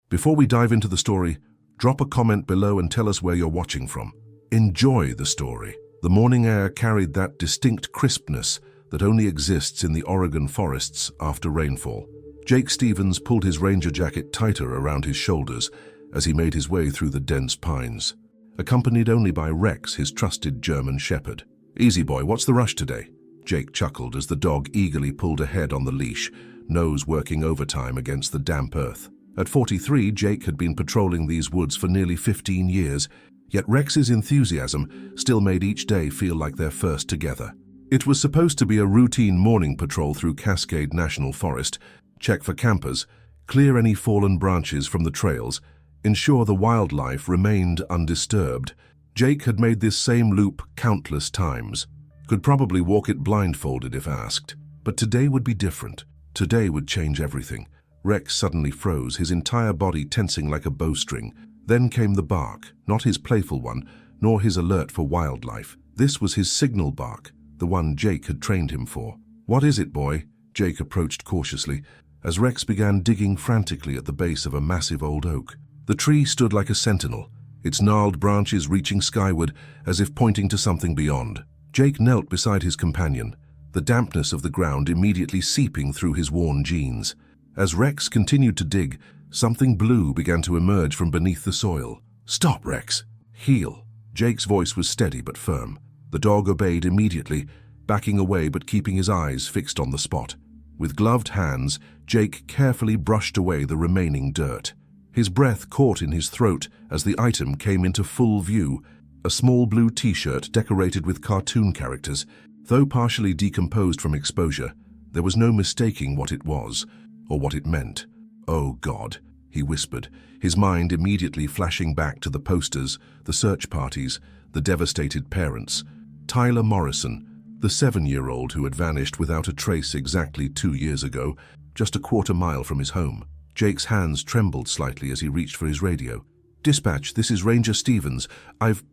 Before we dive into the story, drop a comment below and tell us where you're watching from. Enjoy the story. The morning air carried that distinct crispness that only exists in the Oregon forests after rainfall. Jake Stevens pulled his ranger jacket tighter around his shoulders as he made his way through the dense pines, accompanied only by Rex, his trusted German shepherd. "Easy boy, what's the rush today?" Jake chuckled as the dog eagerly pulled ahead on the leash, nose working overtime against the damp earth. At 43, Jake had been patrolling these woods for nearly 15 years, yet Rex's enthusiasm still made each day feel like their first together. It was supposed to be a routine morning patrol through Cascade National Forest, check for campers, clear any fallen branches from the trails, ensure the wildlife remained undisturbed. Jake had made this same loop countless times, could probably walk it blindfolded if asked. But today would be different. Today would change everything. Rex suddenly froze, his entire body tensing like a bowstring. Then came the bark, not his playful one, nor his alert for wildlife. This was his signal bark, the one Jake had trained him for. "What is it, boy?" Jake approached cautiously, as Rex began digging frantically at the base of a massive old oak. The tree stood like a sentinel, its gnarled branches reaching skyward as if pointing to something beyond. Jake knelt beside his companion, the dampness of the ground immediately seeping through his worn jeans. As Rex continued to dig, something blue began to emerge from beneath the soil. "Stop, Rex! Heel!" Jake's voice was steady but firm. The dog obeyed immediately, backing away but keeping his eyes fixed on the spot. With gloved hands, Jake carefully brushed away the remaining dirt. His breath caught in his throat as the item came into full view, a small blue t-shirt decorated with cartoon characters. Though partially decomposed from exposure, there was no mistaking what it was, or what it meant. "Oh God," he whispered, his mind immediately flashing back to the posters, the search parties, the devastated parents. Tyler Morrison, the 7-year-old who had vanished without a trace exactly 2 years ago, just a quarter mile from his home. Jake's hands trembled slightly as he reached for his radio. "Dispatch, this is Ranger Stevens. I've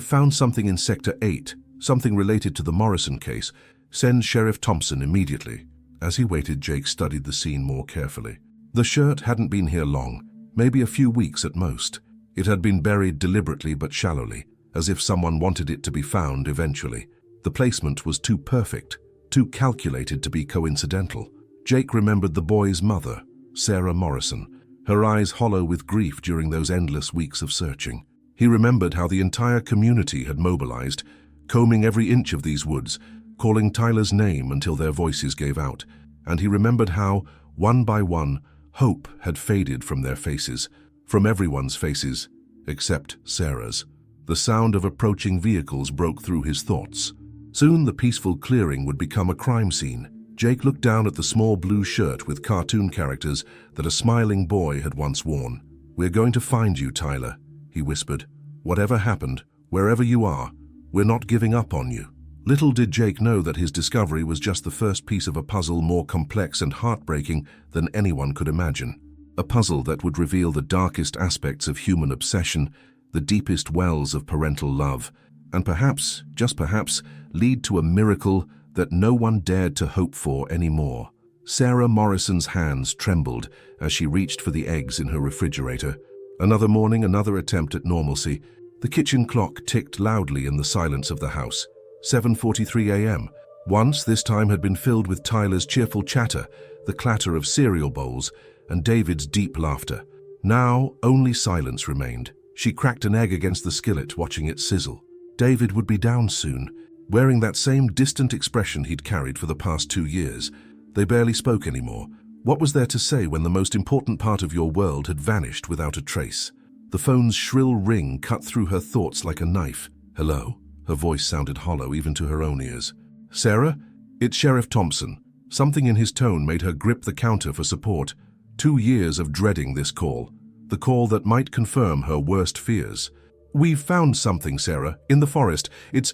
found something in Sector 8, something related to the Morrison case. Send Sheriff Thompson immediately." As he waited, Jake studied the scene more carefully. The shirt hadn't been here long, maybe a few weeks at most. It had been buried deliberately but shallowly, as if someone wanted it to be found eventually. The placement was too perfect, too calculated to be coincidental. Jake remembered the boy's mother, Sarah Morrison, her eyes hollow with grief during those endless weeks of searching. He remembered how the entire community had mobilized, combing every inch of these woods, calling Tyler's name until their voices gave out. And he remembered how, one by one, hope had faded from their faces, from everyone's faces, except Sarah's. The sound of approaching vehicles broke through his thoughts. Soon the peaceful clearing would become a crime scene. Jake looked down at the small blue shirt with cartoon characters that a smiling boy had once worn. "We're going to find you, Tyler," he whispered. "Whatever happened, wherever you are, we're not giving up on you." Little did Jake know that his discovery was just the first piece of a puzzle more complex and heartbreaking than anyone could imagine. A puzzle that would reveal the darkest aspects of human obsession, the deepest wells of parental love, and perhaps, just perhaps, lead to a miracle that no one dared to hope for anymore. Sarah Morrison's hands trembled as she reached for the eggs in her refrigerator. Another morning, another attempt at normalcy. The kitchen clock ticked loudly in the silence of the house. 7:43 a.m. Once, this time had been filled with Tyler's cheerful chatter, the clatter of cereal bowls, and David's deep laughter. Now, only silence remained. She cracked an egg against the skillet, watching it sizzle. David would be down soon, wearing that same distant expression he'd carried for the past 2 years. They barely spoke anymore. What was there to say when the most important part of your world had vanished without a trace? The phone's shrill ring cut through her thoughts like a knife. "Hello?" Her voice sounded hollow even to her own ears. "Sarah? It's Sheriff Thompson." Something in his tone made her grip the counter for support. 2 years of dreading this call. The call that might confirm her worst fears. "We've found something, Sarah, in the forest. It's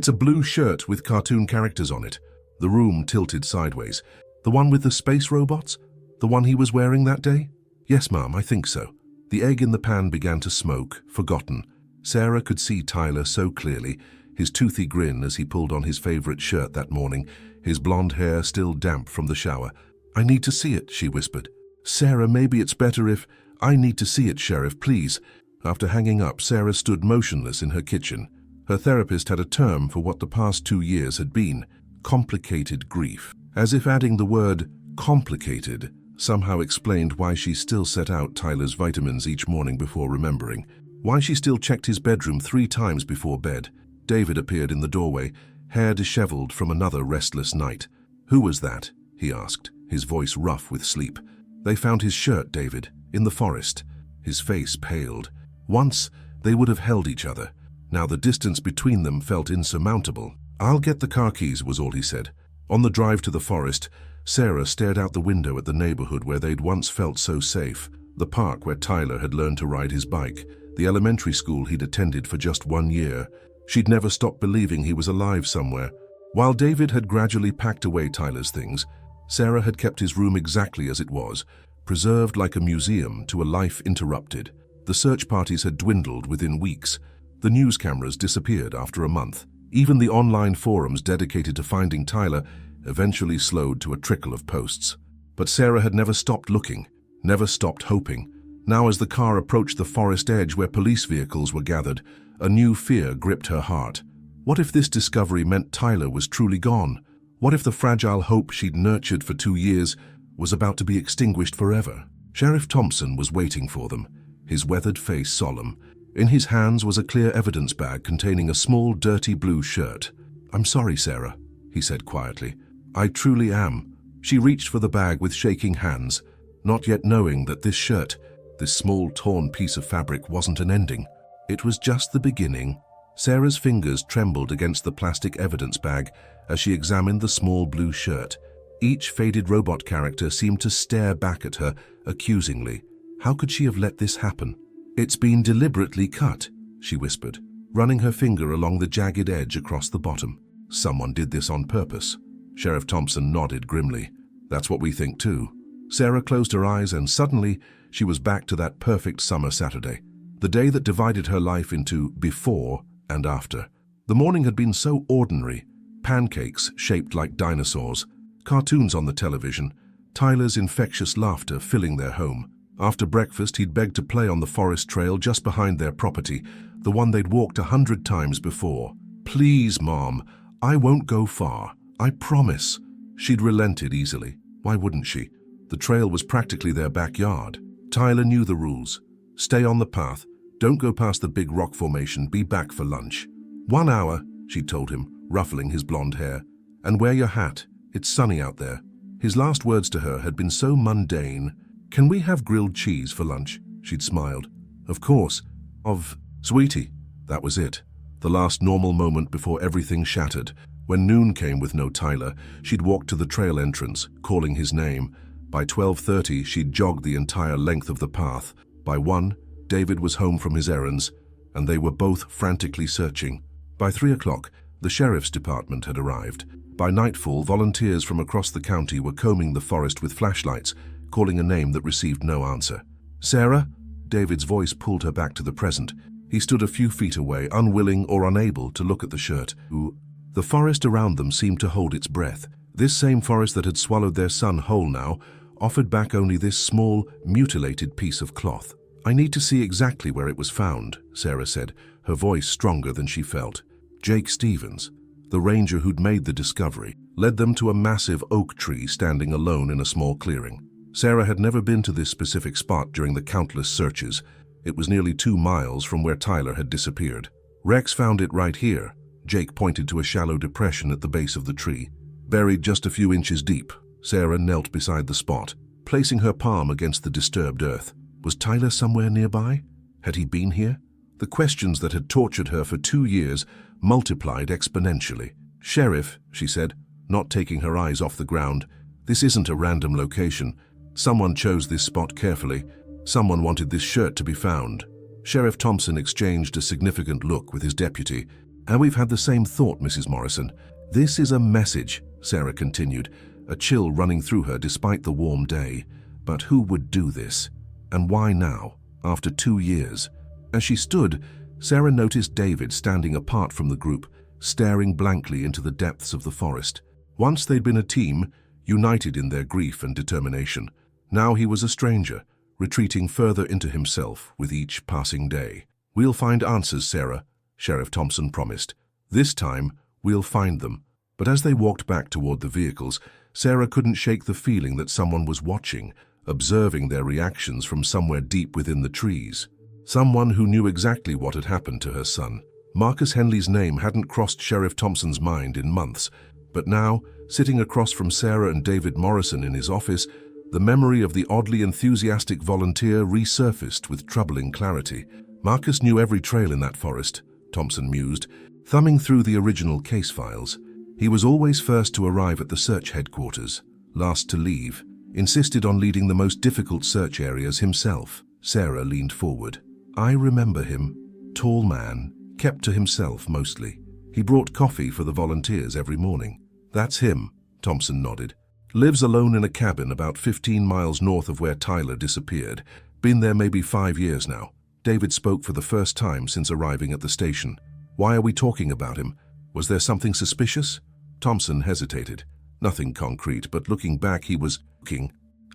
a blue shirt with cartoon characters on it." The room tilted sideways. "The one with the space robots? The one he was wearing that day?" "Yes, Ma'am, I think so." The egg in the pan began to smoke, forgotten. Sarah could see Tyler so clearly, his toothy grin as he pulled on his favorite shirt that morning, his blonde hair still damp from the shower. "I need to see it," she whispered. "Sarah, maybe it's better if "I need to see it, Sheriff, please." After hanging up, Sarah stood motionless in her kitchen. Her therapist had a term for what the past 2 years had been: complicated grief. As if adding the word complicated somehow explained why she still set out Tyler's vitamins each morning before remembering. Why she still checked his bedroom 3 times before bed. David appeared in the doorway, hair disheveled from another restless night. "Who was that?" he asked, his voice rough with sleep. "They found his shirt, David, in the forest." His face paled. Once, they would have held each other. Now the distance between them felt insurmountable. "I'll get the car keys," was all he said. On the drive to the forest, Sarah stared out the window at the neighborhood where they'd once felt so safe. The park where Tyler had learned to ride his bike. The elementary school he'd attended for just 1 year. She'd never stopped believing he was alive somewhere. While David had gradually packed away Tyler's things, Sarah had kept his room exactly as it was, preserved like a museum to a life interrupted. The search parties had dwindled within weeks. The news cameras disappeared after a month. Even the online forums dedicated to finding Tyler eventually slowed to a trickle of posts. But Sarah had never stopped looking, never stopped hoping. Now, as the car approached the forest edge where police vehicles were gathered, a new fear gripped her heart. What if this discovery meant Tyler was truly gone? What if the fragile hope she'd nurtured for 2 years was about to be extinguished forever? Sheriff Thompson was waiting for them, his weathered face solemn. In his hands was a clear evidence bag containing a small, dirty blue shirt. "I'm sorry, Sarah," he said quietly. "I truly am." She reached for the bag with shaking hands, not yet knowing that this shirt, this small, torn piece of fabric, wasn't an ending. It was just the beginning. Sarah's fingers trembled against the plastic evidence bag as she examined the small blue shirt. Each faded robot character seemed to stare back at her accusingly. How could she have let this happen? "It's been deliberately cut," she whispered, running her finger along the jagged edge across the bottom. "Someone did this on purpose." Sheriff Thompson nodded grimly. "That's what we think too." Sarah closed her eyes and suddenly she was back to that perfect summer Saturday. The day that divided her life into before and after. The morning had been so ordinary. Pancakes shaped like dinosaurs, cartoons on the television, Tyler's infectious laughter filling their home. After breakfast, he'd begged to play on the forest trail just behind their property, the one they'd walked 100 times before. "Please, Mom, I won't go far. I promise." She'd relented easily. Why wouldn't she? The trail was practically their backyard. Tyler knew the rules. Stay on the path. Don't go past the big rock formation. Be back for lunch. 1 hour, she'd told him, ruffling his blonde hair. "And wear your hat. It's sunny out there." His last words to her had been so mundane. "Can we have grilled cheese for lunch?" She'd smiled. "Of course. Sweetie." That was it. The last normal moment before everything shattered. When noon came with no Tyler, she'd walked to the trail entrance, calling his name. By 12:30, she'd jogged the entire length of the path. By 1, David was home from his errands, and they were both frantically searching. By 3 o'clock, the sheriff's department had arrived. By nightfall, volunteers from across the county were combing the forest with flashlights, calling a name that received no answer. "Sarah?" David's voice pulled her back to the present. He stood a few feet away, unwilling or unable to look at the shirt. The forest around them seemed to hold its breath. This same forest that had swallowed their son whole now offered back only this small, mutilated piece of cloth. "I need to see exactly where it was found," Sarah said, her voice stronger than she felt. Jake Stevens, the ranger who'd made the discovery, led them to a massive oak tree standing alone in a small clearing. Sarah had never been to this specific spot during the countless searches. It was nearly 2 miles from where Tyler had disappeared. "Rex found it right here." Jake pointed to a shallow depression at the base of the tree. Buried just a few inches deep, Sarah knelt beside the spot, placing her palm against the disturbed earth. Was Tyler somewhere nearby? Had he been here? The questions that had tortured her for 2 years multiplied exponentially. "Sheriff," she said, not taking her eyes off the ground, "this isn't a random location. Someone chose this spot carefully. Someone wanted this shirt to be found." Sheriff Thompson exchanged a significant look with his deputy. "And we've had the same thought, Mrs. Morrison. This is a message," Sarah continued, a chill running through her despite the warm day. But who would do this? And why now, after 2 years? As she stood, Sarah noticed David standing apart from the group, staring blankly into the depths of the forest. Once they'd been a team, united in their grief and determination. Now he was a stranger, retreating further into himself with each passing day. "We'll find answers, Sarah," Sheriff Thompson promised. "This time, we'll find them." But as they walked back toward the vehicles, Sarah couldn't shake the feeling that someone was watching, observing their reactions from somewhere deep within the trees. Someone who knew exactly what had happened to her son. Marcus Henley's name hadn't crossed Sheriff Thompson's mind in months, but now, sitting across from Sarah and David Morrison in his office, the memory of the oddly enthusiastic volunteer resurfaced with troubling clarity. Marcus knew every trail in that forest, Thompson mused, thumbing through the original case files. He was always first to arrive at the search headquarters, last to leave, insisted on leading the most difficult search areas himself. Sarah leaned forward. "I remember him. Tall man, kept to himself mostly. He brought coffee for the volunteers every morning." "That's him," Thompson nodded. "Lives alone in a cabin about 15 miles north of where Tyler disappeared. Been there maybe 5 years now." David spoke for the first time since arriving at the station. "Why are we talking about him? Was there something suspicious?" Thompson hesitated. Nothing concrete, but looking back he was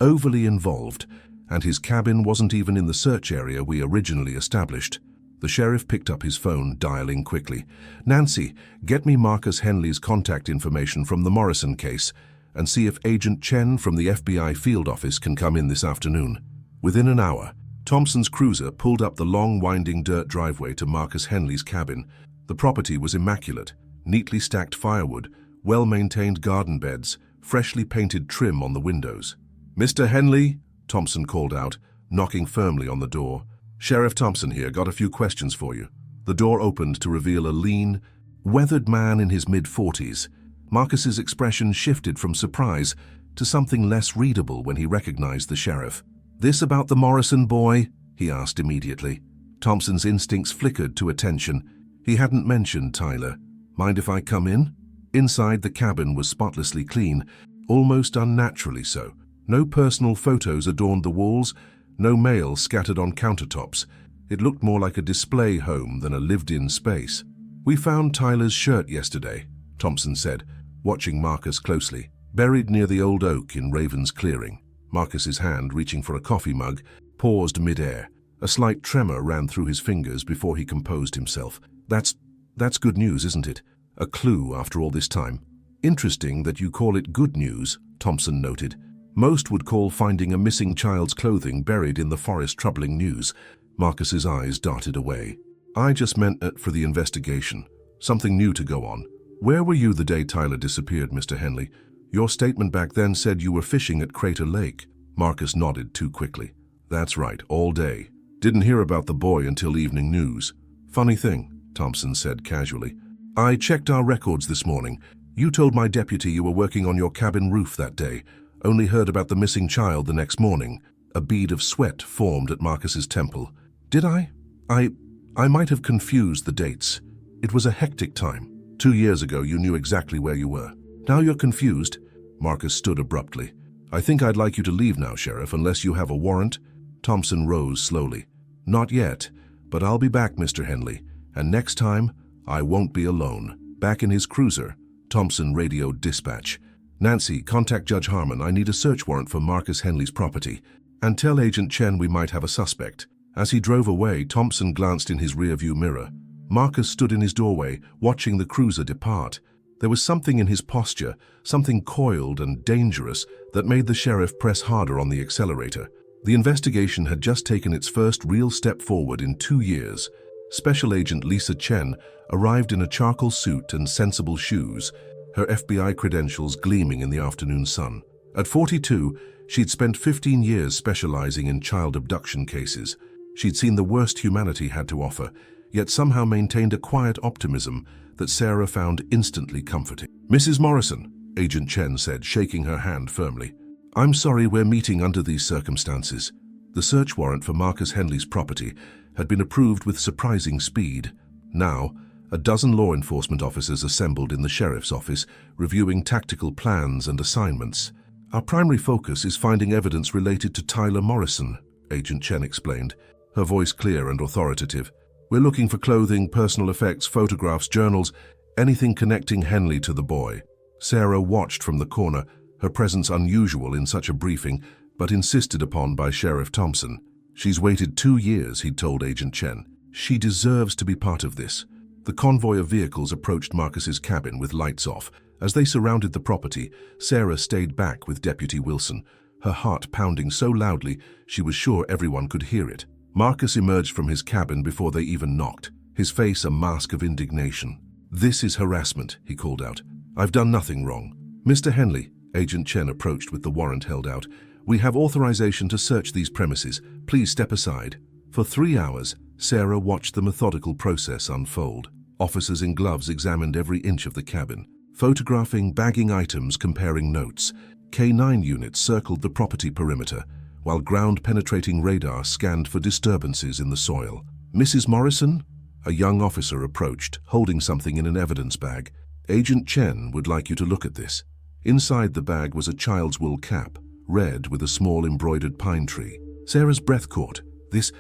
overly involved, and his cabin wasn't even in the search area we originally established. The sheriff picked up his phone, dialing quickly. "Nancy, get me Marcus Henley's contact information from the Morrison case, and see if Agent Chen from the FBI field office can come in this afternoon." Within an hour, Thompson's cruiser pulled up the long, winding dirt driveway to Marcus Henley's cabin. The property was immaculate, neatly stacked firewood, well-maintained garden beds, freshly painted trim on the windows. "Mr. Henley," Thompson called out, knocking firmly on the door. "Sheriff Thompson here, got a few questions for you." The door opened to reveal a lean, weathered man in his mid-40s. Marcus's expression shifted from surprise to something less readable when he recognized the sheriff. "This about the Morrison boy?" he asked immediately. Thompson's instincts flickered to attention. He hadn't mentioned Tyler. "Mind if I come in?" Inside, the cabin was spotlessly clean, almost unnaturally so. No personal photos adorned the walls, no mail scattered on countertops. It looked more like a display home than a lived-in space. "We found Tyler's shirt yesterday," Thompson said, watching Marcus closely. "Buried near the old oak in Raven's clearing." Marcus's hand, reaching for a coffee mug, paused mid-air. A slight tremor ran through his fingers before he composed himself. That's good news, isn't it? A clue after all this time." "Interesting that you call it good news," Thompson noted. "Most would call finding a missing child's clothing buried in the forest troubling news." Marcus's eyes darted away. "I just meant it for the investigation. Something new to go on. Where were you the day Tyler disappeared, Mr. Henley? Your statement back then said you were fishing at Crater Lake." Marcus nodded too quickly. "That's right, all day. Didn't hear about the boy until evening news." "Funny thing," Thompson said casually. "I checked our records this morning. You told my deputy you were working on your cabin roof that day. Only heard about the missing child the next morning." A bead of sweat formed at Marcus's temple. "Did I? I might have confused the dates. It was a hectic time. 2 years ago you knew exactly where you were. Now you're confused." Marcus stood abruptly. "I think I'd like you to leave now, Sheriff, unless you have a warrant." Thompson rose slowly. "Not yet, but I'll be back, Mr. Henley, and next time, I won't be alone." Back in his cruiser, Thompson radioed dispatch. "Nancy, contact Judge Harmon. I need a search warrant for Marcus Henley's property. And tell Agent Chen we might have a suspect." As he drove away, Thompson glanced in his rearview mirror. Marcus stood in his doorway, watching the cruiser depart. There was something in his posture, something coiled and dangerous, that made the sheriff press harder on the accelerator. The investigation had just taken its first real step forward in 2 years. Special Agent Lisa Chen arrived in a charcoal suit and sensible shoes, her FBI credentials gleaming in the afternoon sun. At 42, she'd spent 15 years specializing in child abduction cases. She'd seen the worst humanity had to offer, yet somehow maintained a quiet optimism that Sarah found instantly comforting. "Mrs. Morrison," Agent Chen said, shaking her hand firmly. "I'm sorry we're meeting under these circumstances." The search warrant for Marcus Henley's property had been approved with surprising speed. Now, a dozen law enforcement officers assembled in the sheriff's office, reviewing tactical plans and assignments. "Our primary focus is finding evidence related to Tyler Morrison," Agent Chen explained, her voice clear and authoritative. "We're looking for clothing, personal effects, photographs, journals, anything connecting Henley to the boy." Sarah watched from the corner, her presence unusual in such a briefing, but insisted upon by Sheriff Thompson. She's waited 2 years, he'd told Agent Chen. She deserves to be part of this. The convoy of vehicles approached Marcus's cabin with lights off. As they surrounded the property, Sarah stayed back with Deputy Wilson, her heart pounding so loudly she was sure everyone could hear it. Marcus emerged from his cabin before they even knocked, his face a mask of indignation. "This is harassment," he called out. "I've done nothing wrong." "Mr. Henley," Agent Chen approached with the warrant held out, "we have authorization to search these premises. Please step aside." For 3 hours, Sarah watched the methodical process unfold. Officers in gloves examined every inch of the cabin, photographing, bagging items, comparing notes. K9 units circled the property perimeter, while ground-penetrating radar scanned for disturbances in the soil. "Mrs. Morrison?" A young officer approached, holding something in an evidence bag. "Agent Chen would like you to look at this." Inside the bag was a child's wool cap, red with a small embroidered pine tree. Sarah's breath caught. This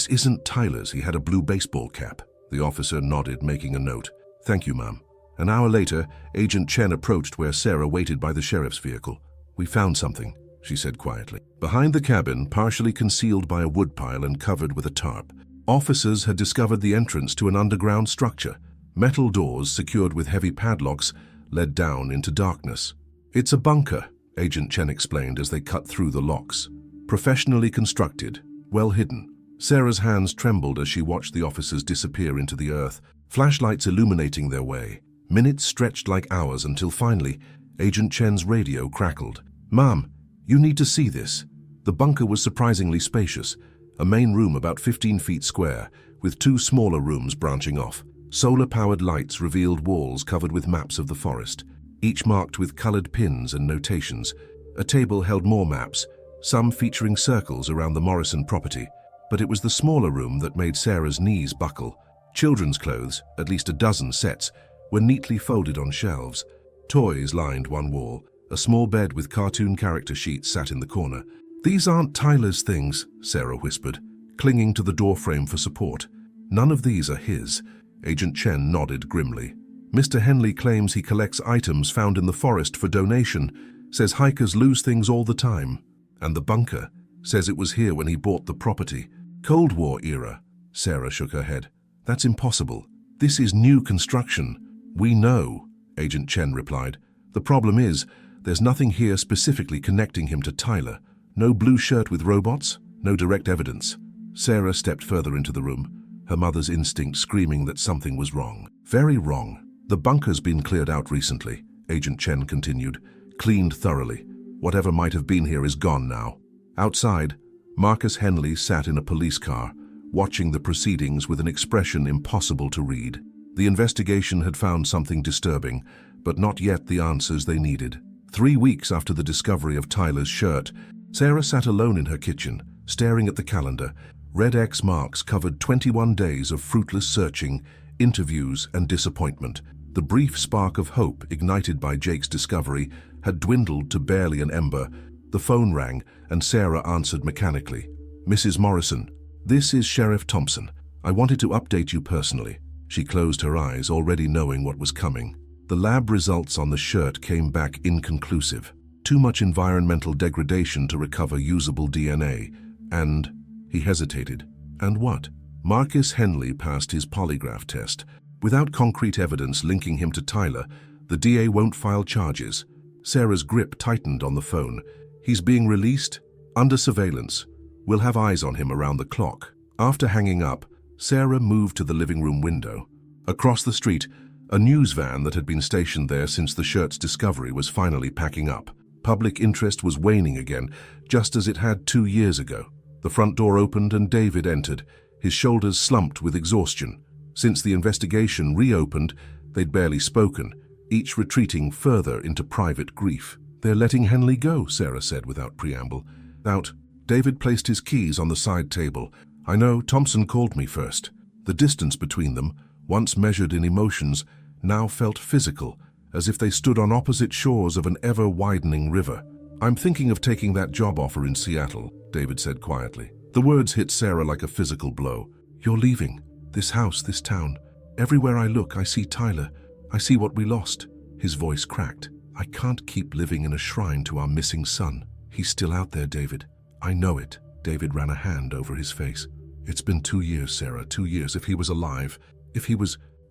isn't Tyler's. He had a blue baseball cap." The officer nodded, making a note. "Thank you, ma'am." An hour later, Agent Chen approached where Sarah waited by the sheriff's vehicle. "We found something," she said quietly. Behind the cabin, partially concealed by a woodpile and covered with a tarp, officers had discovered the entrance to an underground structure. Metal doors, secured with heavy padlocks, led down into darkness. "It's a bunker," Agent Chen explained as they cut through the locks. "Professionally constructed, well hidden." Sarah's hands trembled as she watched the officers disappear into the earth, flashlights illuminating their way. Minutes stretched like hours until finally, Agent Chen's radio crackled. "Ma'am, you need to see this." The bunker was surprisingly spacious, a main room about 15 feet square, with 2 smaller rooms branching off. Solar-powered lights revealed walls covered with maps of the forest, each marked with colored pins and notations. A table held more maps, some featuring circles around the Morrison property. But it was the smaller room that made Sarah's knees buckle. Children's clothes, at least a dozen sets, were neatly folded on shelves. Toys lined one wall. A small bed with cartoon character sheets sat in the corner. "These aren't Tyler's things," Sarah whispered, clinging to the doorframe for support. "None of these are his." Agent Chen nodded grimly. "Mr. Henley claims he collects items found in the forest for donation, says hikers lose things all the time. And the bunker, says it was here when he bought the property." "Cold War era," Sarah shook her head. "That's impossible. This is new construction." "We know," Agent Chen replied. "The problem is, there's nothing here specifically connecting him to Tyler. No blue shirt with robots, no direct evidence." Sarah stepped further into the room, her mother's instinct screaming that something was wrong. "Very wrong. The bunker's been cleared out recently," Agent Chen continued. "Cleaned thoroughly. Whatever might have been here is gone now." Outside, Marcus Henley sat in a police car, watching the proceedings with an expression impossible to read. The investigation had found something disturbing, but not yet the answers they needed. 3 weeks after the discovery of Tyler's shirt, Sarah sat alone in her kitchen, staring at the calendar. Red X marks covered 21 days of fruitless searching, interviews, and disappointment. The brief spark of hope ignited by Jake's discovery had dwindled to barely an ember. The phone rang, and Sarah answered mechanically. "Mrs. Morrison, this is Sheriff Thompson. I wanted to update you personally." She closed her eyes, already knowing what was coming. The lab results on the shirt came back inconclusive. Too much environmental degradation to recover usable DNA. And he hesitated. "And what?" Marcus Henley passed his polygraph test. Without concrete evidence linking him to Tyler, the DA won't file charges. Sarah's grip tightened on the phone. "He's being released? Under surveillance. We'll have eyes on him around the clock." After hanging up, Sarah moved to the living room window. Across the street, a news van that had been stationed there since the shirt's discovery was finally packing up. Public interest was waning again, just as it had 2 years ago. The front door opened and David entered, his shoulders slumped with exhaustion. Since the investigation reopened, they'd barely spoken, each retreating further into private grief. "They're letting Henley go," Sarah said without preamble. "Out." David placed his keys on the side table. "I know, Thompson called me first." The distance between them, once measured in emotions, now felt physical, as if they stood on opposite shores of an ever-widening river. "I'm thinking of taking that job offer in Seattle," David said quietly. The words hit Sarah like a physical blow. "You're leaving. This house, this town. Everywhere I look, I see Tyler. I see what we lost." His voice cracked. "I can't keep living in a shrine to our missing son." He's still out there, David. I know it. David ran a hand over his face. It's been 2 years, Sarah, 2 years. If he was alive,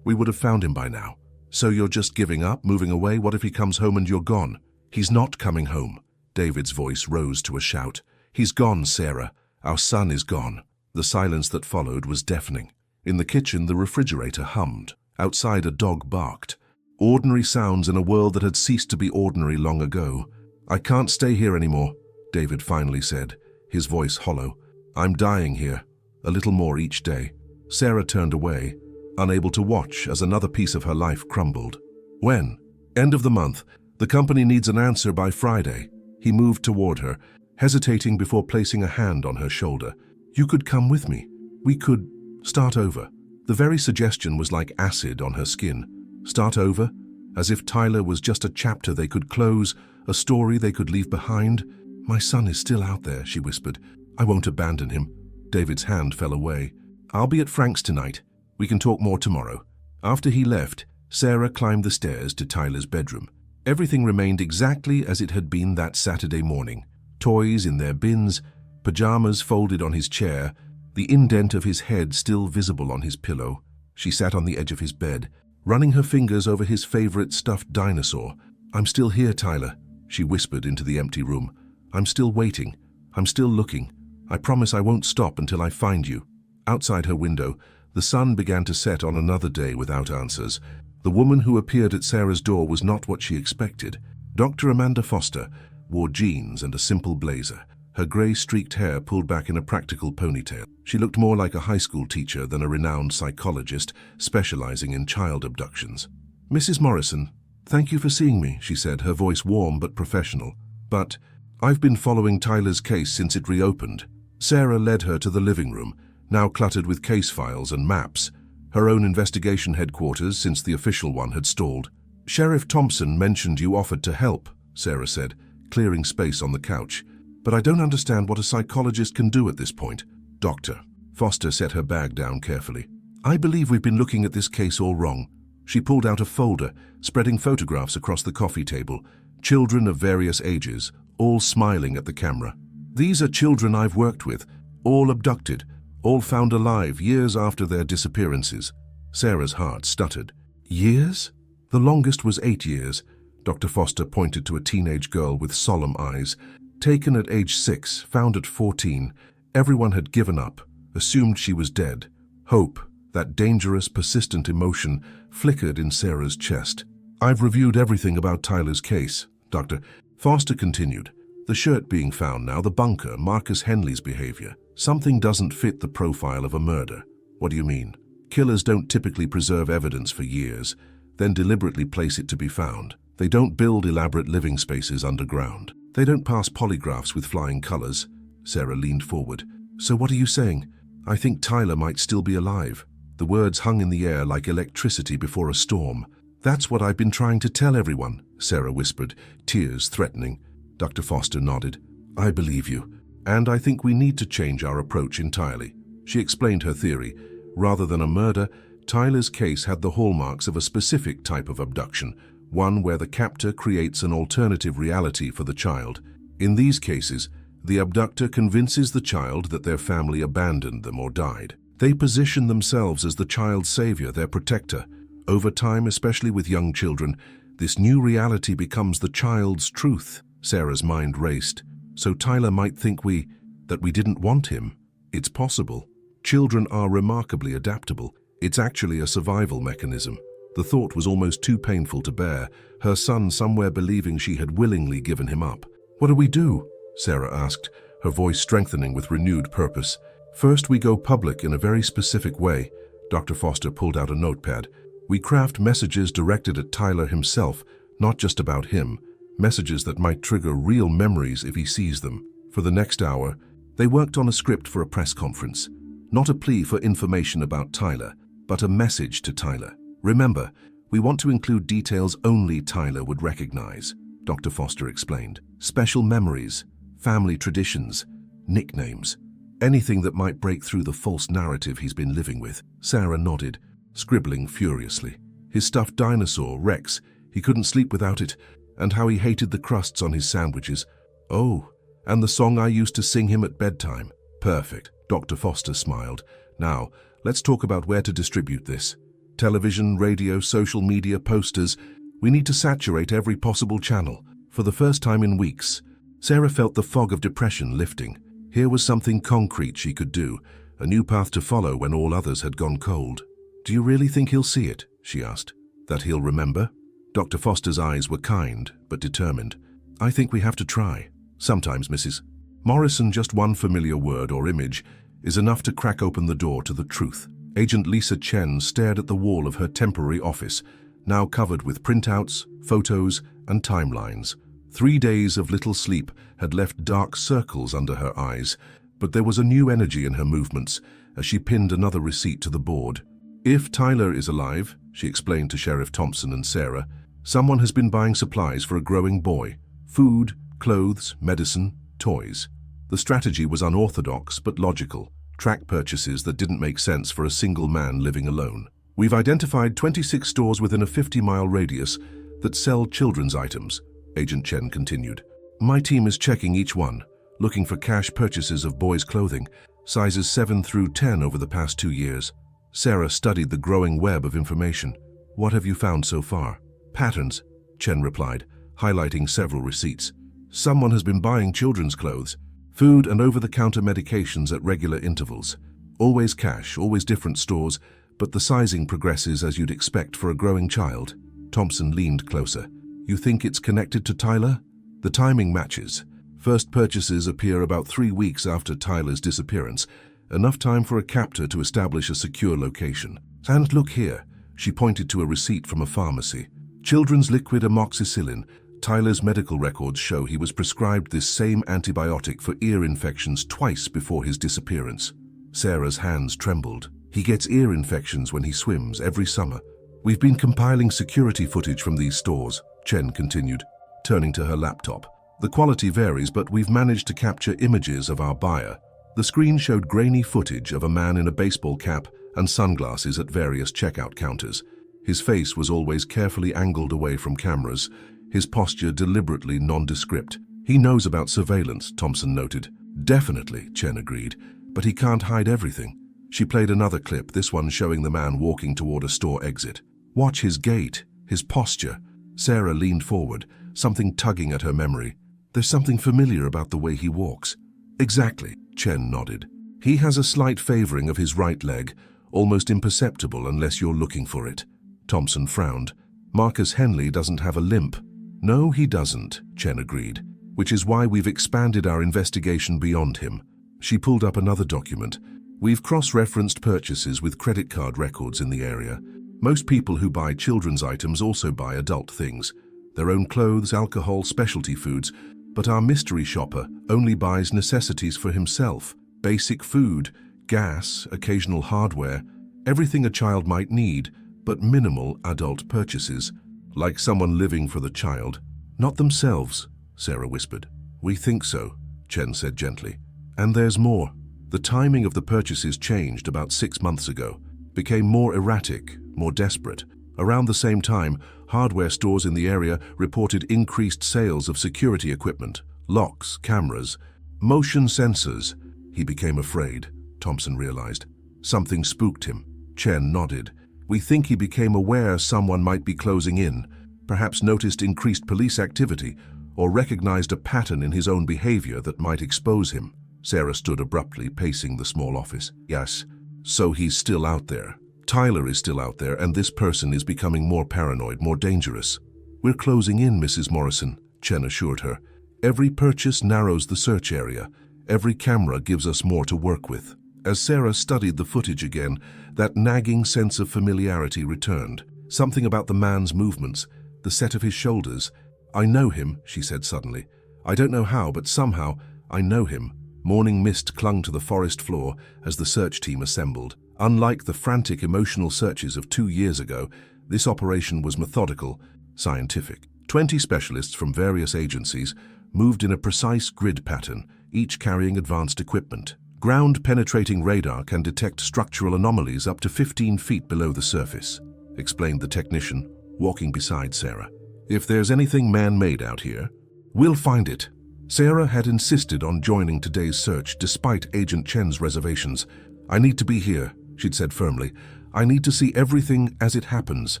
we would have found him by now. So you're just giving up, moving away? What if he comes home and you're gone? He's not coming home. David's voice rose to a shout. He's gone, Sarah. Our son is gone. The silence that followed was deafening. In the kitchen, the refrigerator hummed. Outside, a dog barked. Ordinary sounds in a world that had ceased to be ordinary long ago. I can't stay here anymore, David finally said, his voice hollow. I'm dying here, a little more each day. Sarah turned away, unable to watch as another piece of her life crumbled. When? End of the month. The company needs an answer by Friday. He moved toward her, hesitating before placing a hand on her shoulder. You could come with me. We could start over. The very suggestion was like acid on her skin. Start over? As if Tyler was just a chapter they could close, a story they could leave behind. My son is still out there, she whispered. I won't abandon him. David's hand fell away. I'll be at Frank's tonight. We can talk more tomorrow. After he left, Sarah climbed the stairs to Tyler's bedroom. Everything remained exactly as it had been that Saturday morning. Toys in their bins, pajamas folded on his chair, the indent of his head still visible on his pillow. She sat on the edge of his bed, running her fingers over his favorite stuffed dinosaur. I'm still here, Tyler, she whispered into the empty room. I'm still waiting. I'm still looking. I promise I won't stop until I find you. Outside her window, the sun began to set on another day without answers. The woman who appeared at Sarah's door was not what she expected. Dr. Amanda Foster wore jeans and a simple blazer, her grey-streaked hair pulled back in a practical ponytail. She looked more like a high school teacher than a renowned psychologist specializing in child abductions. Mrs. Morrison, thank you for seeing me, she said, her voice warm but professional. But I've been following Tyler's case since it reopened. Sarah led her to the living room, now cluttered with case files and maps, her own investigation headquarters since the official one had stalled. Sheriff Thompson mentioned you offered to help, Sarah said, clearing space on the couch. But I don't understand what a psychologist can do at this point. Doctor. Foster set her bag down carefully. I believe we've been looking at this case all wrong. She pulled out a folder, spreading photographs across the coffee table, children of various ages, all smiling at the camera. These are children I've worked with, all abducted, all found alive years after their disappearances. Sarah's heart stuttered. Years? The longest was 8 years. Dr. Foster pointed to a teenage girl with solemn eyes. Taken at age 6, found at 14. Everyone had given up, assumed she was dead. Hope, that dangerous, persistent emotion, flickered in Sarah's chest. I've reviewed everything about Tyler's case, Dr. Foster continued. The shirt being found now, the bunker, Marcus Henley's behavior. Something doesn't fit the profile of a murder. What do you mean? Killers don't typically preserve evidence for years, then deliberately place it to be found. They don't build elaborate living spaces underground. They don't pass polygraphs with flying colors. Sarah leaned forward. So what are you saying? I think Tyler might still be alive. The words hung in the air like electricity before a storm. That's what I've been trying to tell everyone, Sarah whispered, tears threatening. Dr. Foster nodded. I believe you. And I think we need to change our approach entirely. She explained her theory. Rather than a murder, Tyler's case had the hallmarks of a specific type of abduction, one where the captor creates an alternative reality for the child. In these cases, the abductor convinces the child that their family abandoned them or died. They position themselves as the child's savior, their protector. Over time, especially with young children, this new reality becomes the child's truth. Sarah's mind raced. So Tyler might think that we didn't want him. It's possible. Children are remarkably adaptable. It's actually a survival mechanism. The thought was almost too painful to bear, her son somewhere believing she had willingly given him up. What do we do? Sarah asked, her voice strengthening with renewed purpose. First, we go public in a very specific way. Dr. Foster pulled out a notepad. We craft messages directed at Tyler himself, not just about him. Messages that might trigger real memories if he sees them. For the next hour, they worked on a script for a press conference. Not a plea for information about Tyler, but a message to Tyler. Remember, we want to include details only Tyler would recognize, Dr. Foster explained. Special memories, family traditions, nicknames, anything that might break through the false narrative he's been living with. Sarah nodded, scribbling furiously. His stuffed dinosaur, Rex, he couldn't sleep without it, and how he hated the crusts on his sandwiches. Oh, And the song I used to sing him at bedtime. Perfect. Dr. Foster smiled. Now, let's talk about where to distribute this. Television, radio, social media, posters. We need to saturate every possible channel. For the first time in weeks, Sarah felt the fog of depression lifting. Here was something concrete she could do, a new path to follow when all others had gone cold. Do you really think he'll see it? She asked. That he'll remember? Dr. Foster's eyes were kind, but determined. I think we have to try. Sometimes, Mrs. Morrison, just one familiar word or image is enough to crack open the door to the truth. Agent Lisa Chen stared at the wall of her temporary office, now covered with printouts, photos, and timelines. 3 days of little sleep had left dark circles under her eyes, but there was a new energy in her movements as she pinned another receipt to the board. If Tyler is alive, she explained to Sheriff Thompson and Sarah, someone has been buying supplies for a growing boy. Food, clothes, medicine, toys. The strategy was unorthodox but logical. Track purchases that didn't make sense for a single man living alone. We've identified 26 stores within a 50-mile radius that sell children's items, Agent Chen continued. My team is checking each one, looking for cash purchases of boys' clothing, sizes 7 through 10 over the past 2 years. Sarah studied the growing web of information. What have you found so far? Patterns, Chen replied, highlighting several receipts. Someone has been buying children's clothes, food and over-the-counter medications at regular intervals. Always cash, always different stores, but the sizing progresses as you'd expect for a growing child. Thompson leaned closer. You think it's connected to Tyler? The timing matches. First purchases appear about 3 weeks after Tyler's disappearance, enough time for a captor to establish a secure location. And look here, she pointed to a receipt from a pharmacy. Children's liquid amoxicillin. Tyler's medical records show he was prescribed this same antibiotic for ear infections twice before his disappearance. Sarah's hands trembled. He gets ear infections when he swims every summer. We've been compiling security footage from these stores, Chen continued, turning to her laptop. The quality varies, but we've managed to capture images of our buyer. The screen showed grainy footage of a man in a baseball cap and sunglasses at various checkout counters. His face was always carefully angled away from cameras, his posture deliberately nondescript. He knows about surveillance, Thompson noted. Definitely, Chen agreed, but he can't hide everything. She played another clip, this one showing the man walking toward a store exit. Watch his gait, his posture. Sarah leaned forward, something tugging at her memory. There's something familiar about the way he walks. Exactly, Chen nodded. He has a slight favoring of his right leg, almost imperceptible unless you're looking for it. Thompson frowned. Marcus Henley doesn't have a limp. No, he doesn't, Chen agreed, which is why we've expanded our investigation beyond him. She pulled up another document. We've cross-referenced purchases with credit card records in the area. Most people who buy children's items also buy adult things. Their own clothes, alcohol, specialty foods. But our mystery shopper only buys necessities for himself. Basic food, gas, occasional hardware, everything a child might need, but minimal adult purchases. Like someone living for the child. Not themselves, Sarah whispered. We think so, Chen said gently. And there's more. The timing of the purchases changed about 6 months ago, became more erratic, more desperate. Around the same time, hardware stores in the area reported increased sales of security equipment, locks, cameras, motion sensors. He became afraid, Thompson realized. Something spooked him. Chen nodded. We think he became aware someone might be closing in, perhaps noticed increased police activity, or recognized a pattern in his own behavior that might expose him. Sarah stood abruptly, pacing the small office. Yes, so he's still out there. Tyler is still out there, and this person is becoming more paranoid, more dangerous. We're closing in, Mrs. Morrison, Chen assured her. Every purchase narrows the search area. Every camera gives us more to work with. As Sarah studied the footage again, that nagging sense of familiarity returned. Something about the man's movements, the set of his shoulders. I know him, she said suddenly. I don't know how, but somehow, I know him. Morning mist clung to the forest floor as the search team assembled. Unlike the frantic emotional searches of 2 years ago, this operation was methodical, scientific. 20 specialists from various agencies moved in a precise grid pattern, each carrying advanced equipment. Ground-penetrating radar can detect structural anomalies up to 15 feet below the surface, explained the technician, walking beside Sarah. If there's anything man-made out here, we'll find it. Sarah had insisted on joining today's search despite Agent Chen's reservations. "I need to be here," she'd said firmly. "I need to see everything as it happens."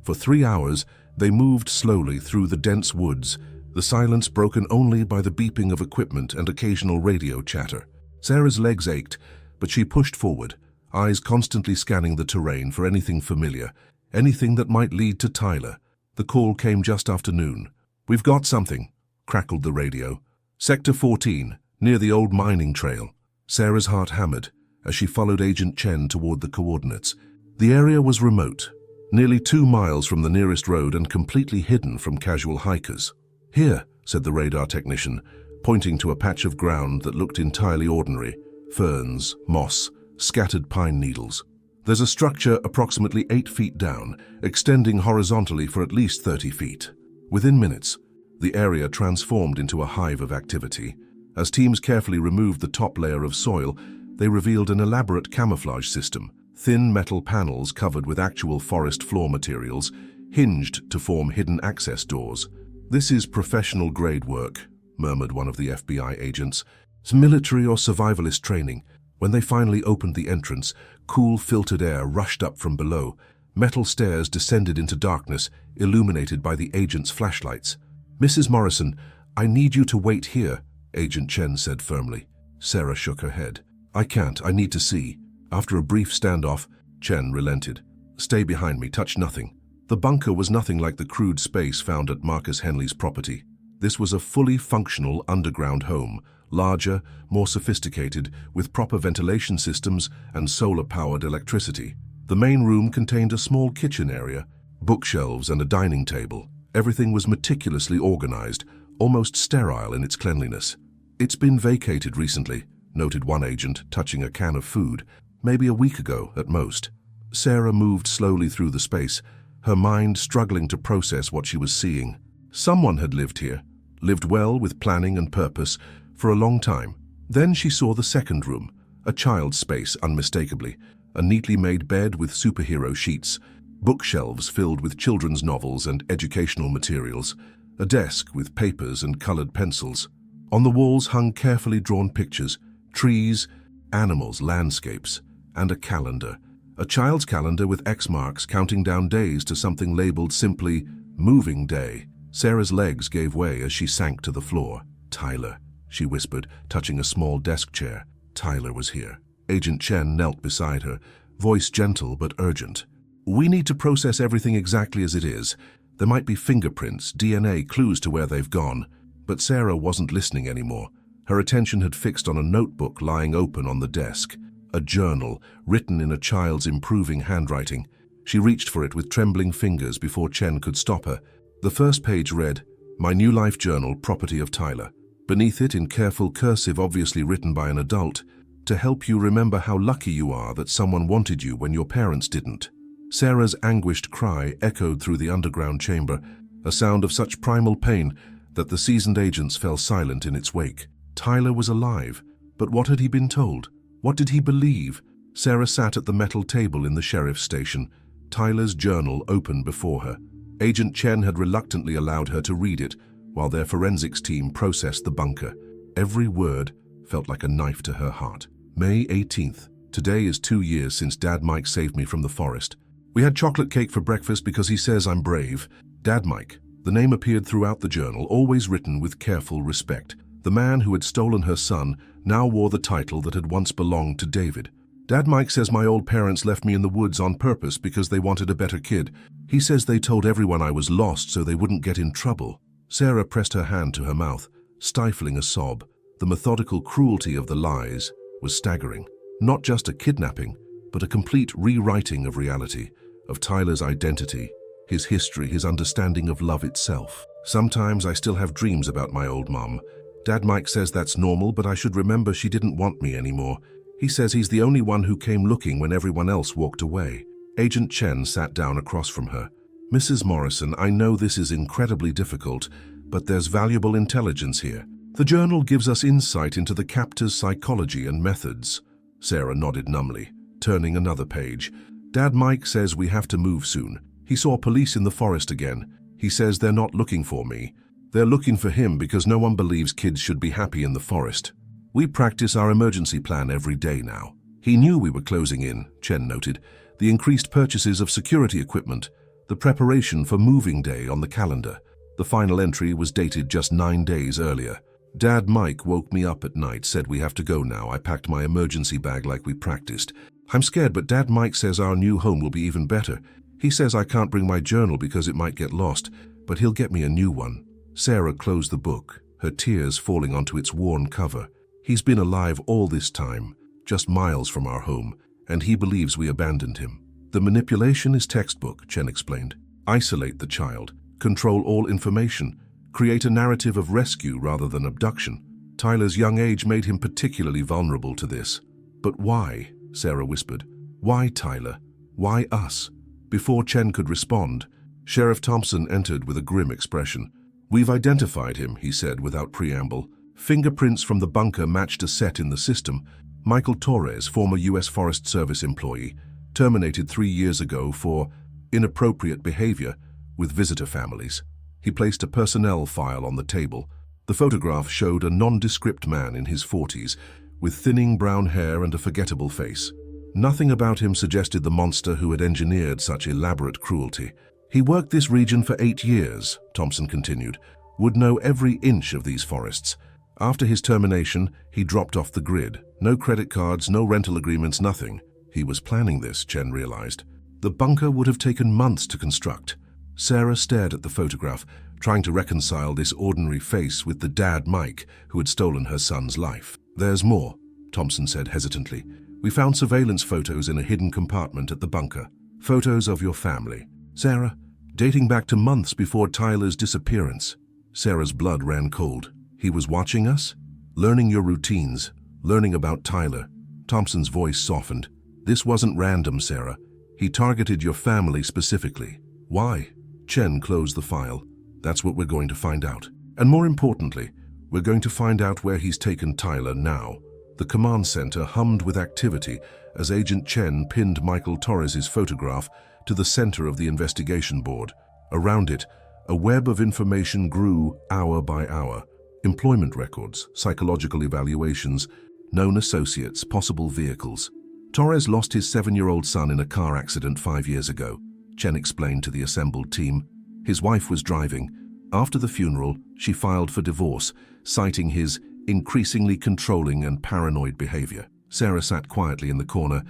For 3 hours, they moved slowly through the dense woods, the silence broken only by the beeping of equipment and occasional radio chatter. Sarah's legs ached, but she pushed forward, eyes constantly scanning the terrain for anything familiar, anything that might lead to Tyler. The call came just after noon. "We've got something," crackled the radio. "Sector 14, near the old mining trail." Sarah's heart hammered as she followed Agent Chen toward the coordinates. The area was remote, nearly 2 miles from the nearest road and completely hidden from casual hikers. "Here," said the radar technician, pointing to a patch of ground that looked entirely ordinary: ferns, moss, scattered pine needles. "There's a structure approximately 8 feet down, extending horizontally for at least 30 feet. Within minutes, the area transformed into a hive of activity. As teams carefully removed the top layer of soil, they revealed an elaborate camouflage system: thin metal panels covered with actual forest floor materials, hinged to form hidden access doors. "This is professional-grade work," murmured one of the FBI agents. "It's military or survivalist training." When they finally opened the entrance, cool, filtered air rushed up from below. Metal stairs descended into darkness, illuminated by the agents' flashlights. "Mrs. Morrison, I need you to wait here," Agent Chen said firmly. Sarah shook her head. "I can't. I need to see." After a brief standoff, Chen relented. "Stay behind me. Touch nothing." The bunker was nothing like the crude space found at Marcus Henley's property. This was a fully functional underground home, larger, more sophisticated, with proper ventilation systems and solar-powered electricity. The main room contained a small kitchen area, bookshelves and a dining table. Everything was meticulously organized, almost sterile in its cleanliness. "It's been vacated recently," noted one agent, touching a can of food. "Maybe a week ago, at most." Sarah moved slowly through the space, her mind struggling to process what she was seeing. Someone had lived here, lived well with planning and purpose, for a long time. Then she saw the second room, a child's space unmistakably, a neatly made bed with superhero sheets, bookshelves filled with children's novels and educational materials, a desk with papers and colored pencils. On the walls hung carefully drawn pictures, trees, animals, landscapes, and a calendar. A child's calendar with X marks counting down days to something labeled simply "Moving Day." Sarah's legs gave way as she sank to the floor. "Tyler," she whispered, touching a small desk chair. Tyler was here. Agent Chen knelt beside her, voice gentle but urgent. "We need to process everything exactly as it is. There might be fingerprints, DNA, clues to where they've gone." But Sarah wasn't listening anymore. Her attention had fixed on a notebook lying open on the desk, a journal written in a child's improving handwriting. She reached for it with trembling fingers before Chen could stop her. The first page read, "My New Life Journal, property of Tyler." Beneath it, in careful cursive obviously written by an adult, "To help you remember how lucky you are that someone wanted you when your parents didn't." Sarah's anguished cry echoed through the underground chamber, a sound of such primal pain that the seasoned agents fell silent in its wake. Tyler was alive, but what had he been told? What did he believe? Sarah sat at the metal table in the sheriff's station, Tyler's journal open before her. Agent Chen had reluctantly allowed her to read it, while their forensics team processed the bunker. Every word felt like a knife to her heart. May 18th. Today is 2 years since Dad Mike saved me from the forest. We had chocolate cake for breakfast because he says I'm brave. Dad Mike. The name appeared throughout the journal, always written with careful respect. The man who had stolen her son now wore the title that had once belonged to David. Dad Mike says my old parents left me in the woods on purpose because they wanted a better kid. He says they told everyone I was lost so they wouldn't get in trouble. Sarah pressed her hand to her mouth, stifling a sob. The methodical cruelty of the lies was staggering. Not just a kidnapping, but a complete rewriting of reality, of Tyler's identity, his history, his understanding of love itself. Sometimes I still have dreams about my old mom. Dad Mike says that's normal, but I should remember she didn't want me anymore. He says he's the only one who came looking when everyone else walked away. Agent Chen sat down across from her. "Mrs. Morrison, I know this is incredibly difficult, but there's valuable intelligence here. The journal gives us insight into the captor's psychology and methods." Sarah nodded numbly, turning another page. "Dad Mike says we have to move soon. He saw police in the forest again. He says they're not looking for me. They're looking for him because no one believes kids should be happy in the forest. We practice our emergency plan every day now. He knew we were closing in, Chen noted. The increased purchases of security equipment, the preparation for moving day on the calendar. The final entry was dated just 9 days earlier. Dad Mike woke me up at night, said we have to go now. I packed my emergency bag like we practiced. I'm scared, but Dad Mike says our new home will be even better. He says I can't bring my journal because it might get lost, but he'll get me a new one. Sarah closed the book, her tears falling onto its worn cover. He's been alive all this time, just miles from our home, and he believes we abandoned him. The manipulation is textbook, Chen explained. Isolate the child, control all information, create a narrative of rescue rather than abduction. Tyler's young age made him particularly vulnerable to this. But why? Sarah whispered. Why Tyler? Why us? Before Chen could respond, Sheriff Thompson entered with a grim expression. We've identified him, he said without preamble. Fingerprints from the bunker matched a set in the system. Michael Torres, former U.S. Forest Service employee, terminated 3 years ago for inappropriate behavior with visitor families. He placed a personnel file on the table. The photograph showed a nondescript man in his 40s, with thinning brown hair and a forgettable face. Nothing about him suggested the monster who had engineered such elaborate cruelty. He worked this region for 8 years, Thompson continued, would know every inch of these forests. After his termination, he dropped off the grid. No credit cards, no rental agreements, nothing. He was planning this, Chen realized. The bunker would have taken months to construct. Sarah stared at the photograph, trying to reconcile this ordinary face with the Dad Mike who had stolen her son's life. There's more, Thompson said hesitantly. We found surveillance photos in a hidden compartment at the bunker. Photos of your family. Sarah, dating back to months before Tyler's disappearance. Sarah's blood ran cold. He was watching us? Learning your routines, learning about Tyler. Thompson's voice softened. This wasn't random, Sarah. He targeted your family specifically. Why? Chen closed the file. That's what we're going to find out. And more importantly, we're going to find out where he's taken Tyler now. The command center hummed with activity as Agent Chen pinned Michael Torres's photograph to the center of the investigation board. Around it, a web of information grew hour by hour. Employment records, psychological evaluations, known associates, possible vehicles. Torres lost his 7-year-old son in a car accident 5 years ago, Chen explained to the assembled team. His wife was driving. After the funeral, she filed for divorce, citing his increasingly controlling and paranoid behavior. Sarah sat quietly in the corner,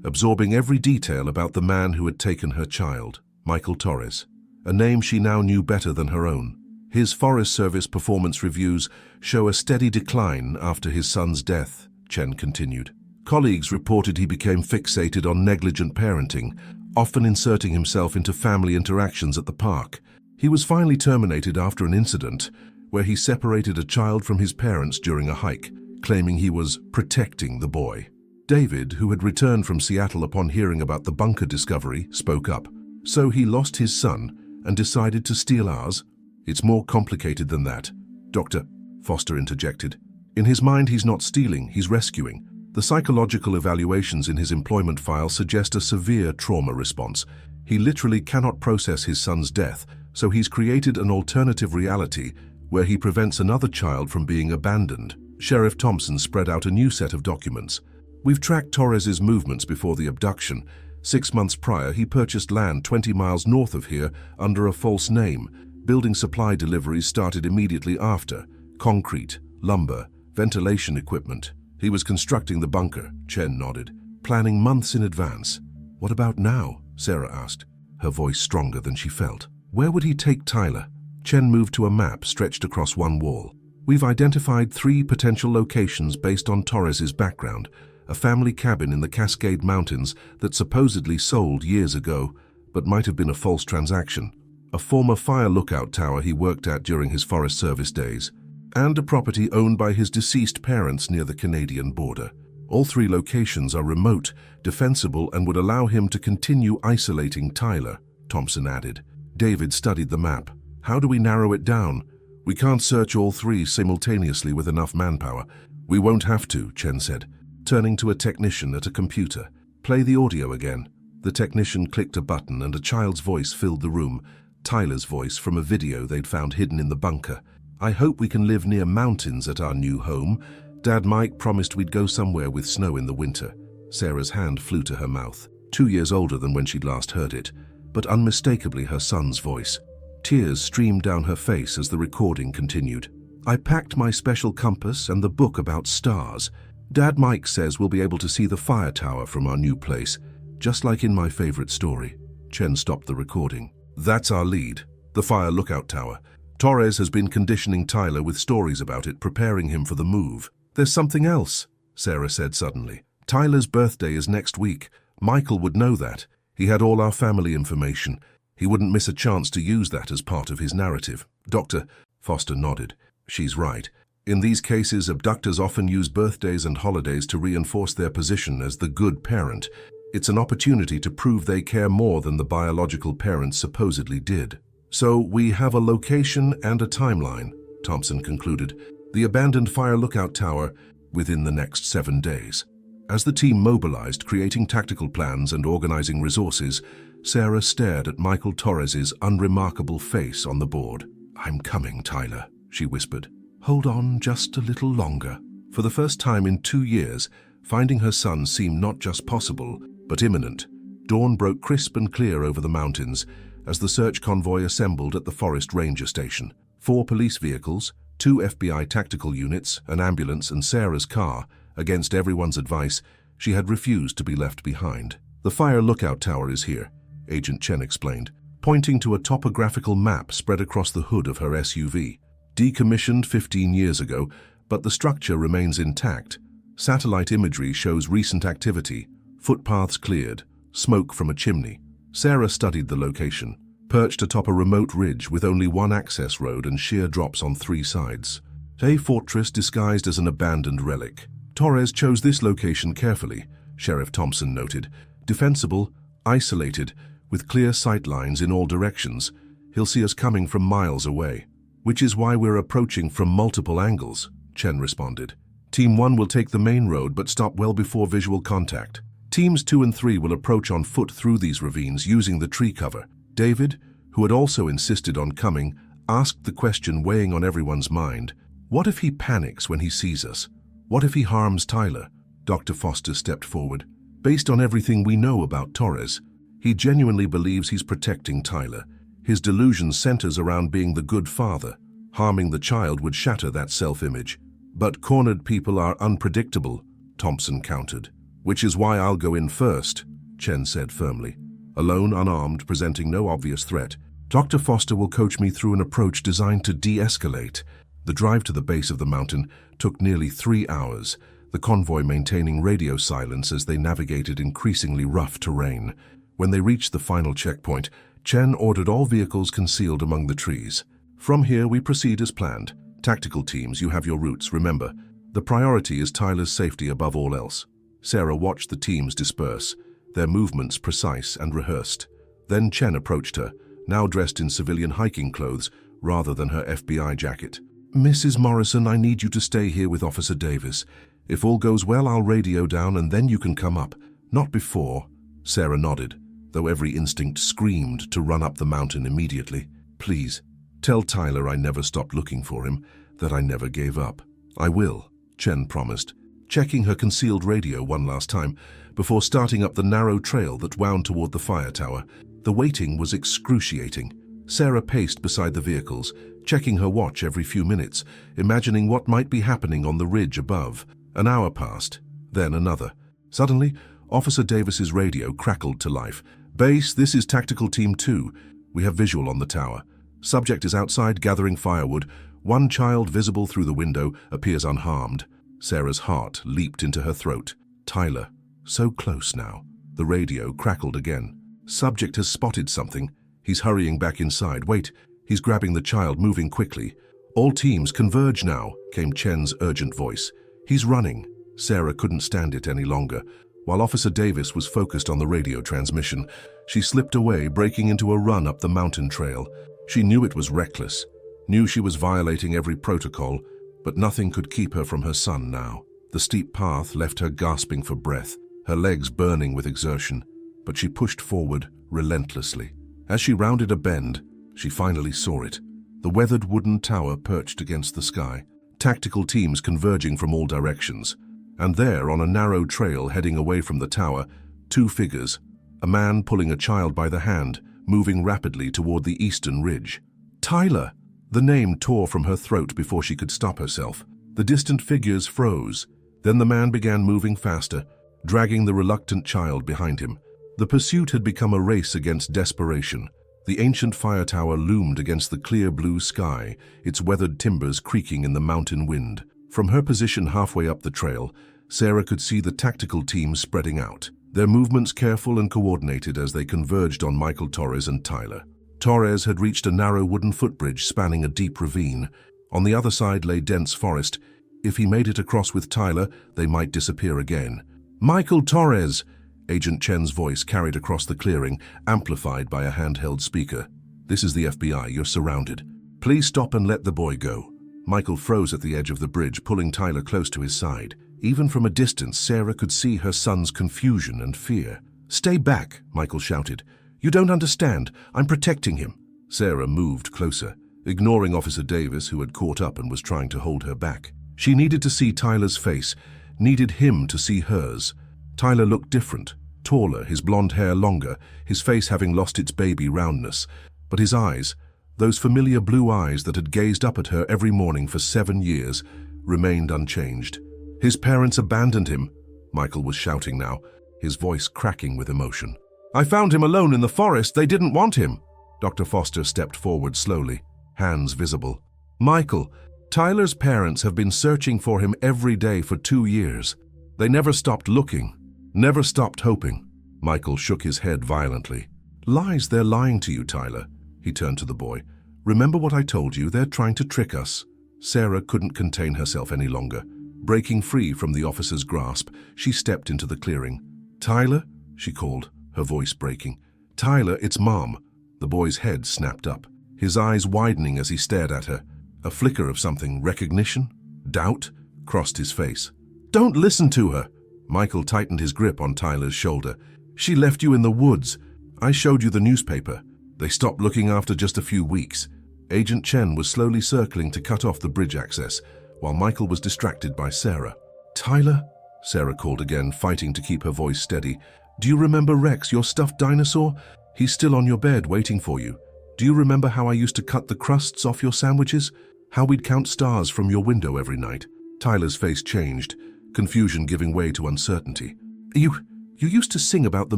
absorbing every detail about the man who had taken her child, Michael Torres, a name she now knew better than her own. His Forest Service performance reviews show a steady decline after his son's death, Chen continued. Colleagues reported he became fixated on negligent parenting, often inserting himself into family interactions at the park. He was finally terminated after an incident where he separated a child from his parents during a hike, claiming he was protecting the boy. David, who had returned from Seattle upon hearing about the bunker discovery, spoke up. So he lost his son and decided to steal ours? It's more complicated than that, Dr. Foster interjected. In his mind, he's not stealing, he's rescuing. The psychological evaluations in his employment file suggest a severe trauma response. He literally cannot process his son's death, so he's created an alternative reality where he prevents another child from being abandoned. Sheriff Thompson spread out a new set of documents. We've tracked Torres's movements before the abduction. 6 months prior, he purchased land 20 miles north of here under a false name. Building supply deliveries started immediately after. Concrete, lumber, ventilation equipment. He was constructing the bunker, Chen nodded, planning months in advance. What about now? Sarah asked, her voice stronger than she felt. Where would he take Tyler? Chen moved to a map stretched across one wall. We've identified 3 potential locations based on Torres's background. A family cabin in the Cascade Mountains that supposedly sold years ago, but might have been a false transaction. A former fire lookout tower he worked at during his Forest Service days, and a property owned by his deceased parents near the Canadian border. All 3 locations are remote, defensible, and would allow him to continue isolating Tyler, Thompson added. David studied the map. How do we narrow it down? We can't search all 3 simultaneously with enough manpower. We won't have to, Chen said, turning to a technician at a computer. Play the audio again. The technician clicked a button and a child's voice filled the room. Tyler's voice from a video they'd found hidden in the bunker. "I hope we can live near mountains at our new home. Dad Mike promised we'd go somewhere with snow in the winter." Sarah's hand flew to her mouth, 2 years older than when she'd last heard it, but unmistakably her son's voice. Tears streamed down her face as the recording continued. "I packed my special compass and the book about stars. Dad Mike says we'll be able to see the fire tower from our new place, just like in my favorite story." Chen stopped the recording. "That's our lead, the fire lookout tower. Torres has been conditioning Tyler with stories about it, preparing him for the move." "There's something else," Sarah said suddenly. "Tyler's birthday is next week. Michael would know that. He had all our family information. He wouldn't miss a chance to use that as part of his narrative." "Dr." Foster nodded. "She's right. In these cases, abductors often use birthdays and holidays to reinforce their position as the good parent. It's an opportunity to prove they care more than the biological parents supposedly did." "So we have a location and a timeline," Thompson concluded. "The abandoned fire lookout tower within the next 7 days." As the team mobilized, creating tactical plans and organizing resources, Sarah stared at Michael Torres's unremarkable face on the board. "I'm coming, Tyler," she whispered. "Hold on just a little longer." For the first time in 2 years, finding her son seemed not just possible, but imminent. Dawn broke crisp and clear over the mountains as the search convoy assembled at the forest ranger station. 4 police vehicles, 2 FBI tactical units, an ambulance and Sarah's car. Against everyone's advice, she had refused to be left behind. "The fire lookout tower is here," Agent Chen explained, pointing to a topographical map spread across the hood of her SUV. "Decommissioned 15 years ago, but the structure remains intact. Satellite imagery shows recent activity, footpaths cleared, smoke from a chimney." Sarah studied the location, perched atop a remote ridge with only one access road and sheer drops on 3 sides. A fortress disguised as an abandoned relic. "Torres chose this location carefully," Sheriff Thompson noted. "Defensible, isolated, with clear sight lines in all directions. He'll see us coming from miles away." "Which is why we're approaching from multiple angles," Chen responded. "Team 1 will take the main road but stop well before visual contact. Teams 2 and 3 will approach on foot through these ravines using the tree cover." David, who had also insisted on coming, asked the question weighing on everyone's mind. "What if he panics when he sees us? What if he harms Tyler?" Dr. Foster stepped forward. "Based on everything we know about Torres, he genuinely believes he's protecting Tyler. His delusion centers around being the good father. Harming the child would shatter that self-image." "But cornered people are unpredictable," Thompson countered. "Which is why I'll go in first," Chen said firmly. "Alone, unarmed, presenting no obvious threat. Dr. Foster will coach me through an approach designed to de-escalate." The drive to the base of the mountain took nearly 3 hours, the convoy maintaining radio silence as they navigated increasingly rough terrain. When they reached the final checkpoint, Chen ordered all vehicles concealed among the trees. "From here, we proceed as planned. Tactical teams, you have your routes, remember. The priority is Tyler's safety above all else." Sarah watched the teams disperse, their movements precise and rehearsed. Then Chen approached her, now dressed in civilian hiking clothes rather than her FBI jacket. "Mrs. Morrison, I need you to stay here with Officer Davis. If all goes well, I'll radio down and then you can come up. Not before." Sarah nodded, though every instinct screamed to run up the mountain immediately. "Please, tell Tyler I never stopped looking for him, that I never gave up." "I will," Chen promised, checking her concealed radio one last time before starting up the narrow trail that wound toward the fire tower. The waiting was excruciating. Sarah paced beside the vehicles, checking her watch every few minutes, imagining what might be happening on the ridge above. An hour passed, then another. Suddenly, Officer Davis's radio crackled to life. "Base, this is Tactical Team 2. We have visual on the tower. Subject is outside gathering firewood. One child visible through the window appears unharmed." Sarah's heart leaped into her throat. Tyler, so close now. The radio crackled again. "Subject has spotted something. He's hurrying back inside. Wait, he's grabbing the child, moving quickly." "All teams converge now," came Chen's urgent voice. "He's running." Sarah couldn't stand it any longer. While Officer Davis was focused on the radio transmission, she slipped away, breaking into a run up the mountain trail. She knew it was reckless, knew she was violating every protocol, but nothing could keep her from her son now. The steep path left her gasping for breath, her legs burning with exertion, but she pushed forward relentlessly. As she rounded a bend, She finally saw it. The weathered wooden tower perched against the sky, tactical teams converging from all directions. And there, on a narrow trail heading away from the tower, two figures, a man pulling a child by the hand, moving rapidly toward the eastern ridge. Tyler! The name tore from her throat before she could stop herself. The distant figures froze. Then the man began moving faster, dragging the reluctant child behind him. The pursuit had become a race against desperation. The ancient fire tower loomed against the clear blue sky, its weathered timbers creaking in the mountain wind. From her position halfway up the trail, Sarah could see the tactical teams spreading out, their movements careful and coordinated as they converged on Michael Torres and Tyler. Torres had reached a narrow wooden footbridge spanning a deep ravine. On the other side lay dense forest. If he made it across with Tyler, they might disappear again. "Michael Torres!" Agent Chen's voice carried across the clearing, amplified by a handheld speaker. "This is the FBI. You're surrounded. Please stop and let the boy go." Michael froze at the edge of the bridge, pulling Tyler close to his side. Even from a distance, Sarah could see her son's confusion and fear. "Stay back," Michael shouted. "You don't understand. I'm protecting him." Sarah moved closer, ignoring Officer Davis, who had caught up and was trying to hold her back. She needed to see Tyler's face, needed him to see hers. Tyler looked different, taller, his blonde hair longer, his face having lost its baby roundness. But his eyes, those familiar blue eyes that had gazed up at her every morning for 7 years, remained unchanged. "His parents abandoned him," Michael was shouting now, his voice cracking with emotion. "I found him alone in the forest. They didn't want him." Dr. Foster stepped forward slowly, hands visible. "Michael, Tyler's parents have been searching for him every day for 2 years. They never stopped looking, never stopped hoping." Michael shook his head violently. "Lies, they're lying to you, Tyler." He turned to the boy. "Remember what I told you? They're trying to trick us." Sarah couldn't contain herself any longer. Breaking free from the officer's grasp, she stepped into the clearing. "Tyler?" she called, her voice breaking. "Tyler, it's Mom." The boy's head snapped up, his eyes widening as he stared at her. A flicker of something, recognition, doubt, crossed his face. "Don't listen to her." Michael tightened his grip on Tyler's shoulder. "She left you in the woods. I showed you the newspaper. They stopped looking after just a few weeks." Agent Chen was slowly circling to cut off the bridge access, while Michael was distracted by Sarah. "Tyler?" Sarah called again, fighting to keep her voice steady. "Do you remember Rex, your stuffed dinosaur? He's still on your bed waiting for you. Do you remember how I used to cut the crusts off your sandwiches? How we'd count stars from your window every night?" Tyler's face changed, confusion giving way to uncertainty. You used to sing about the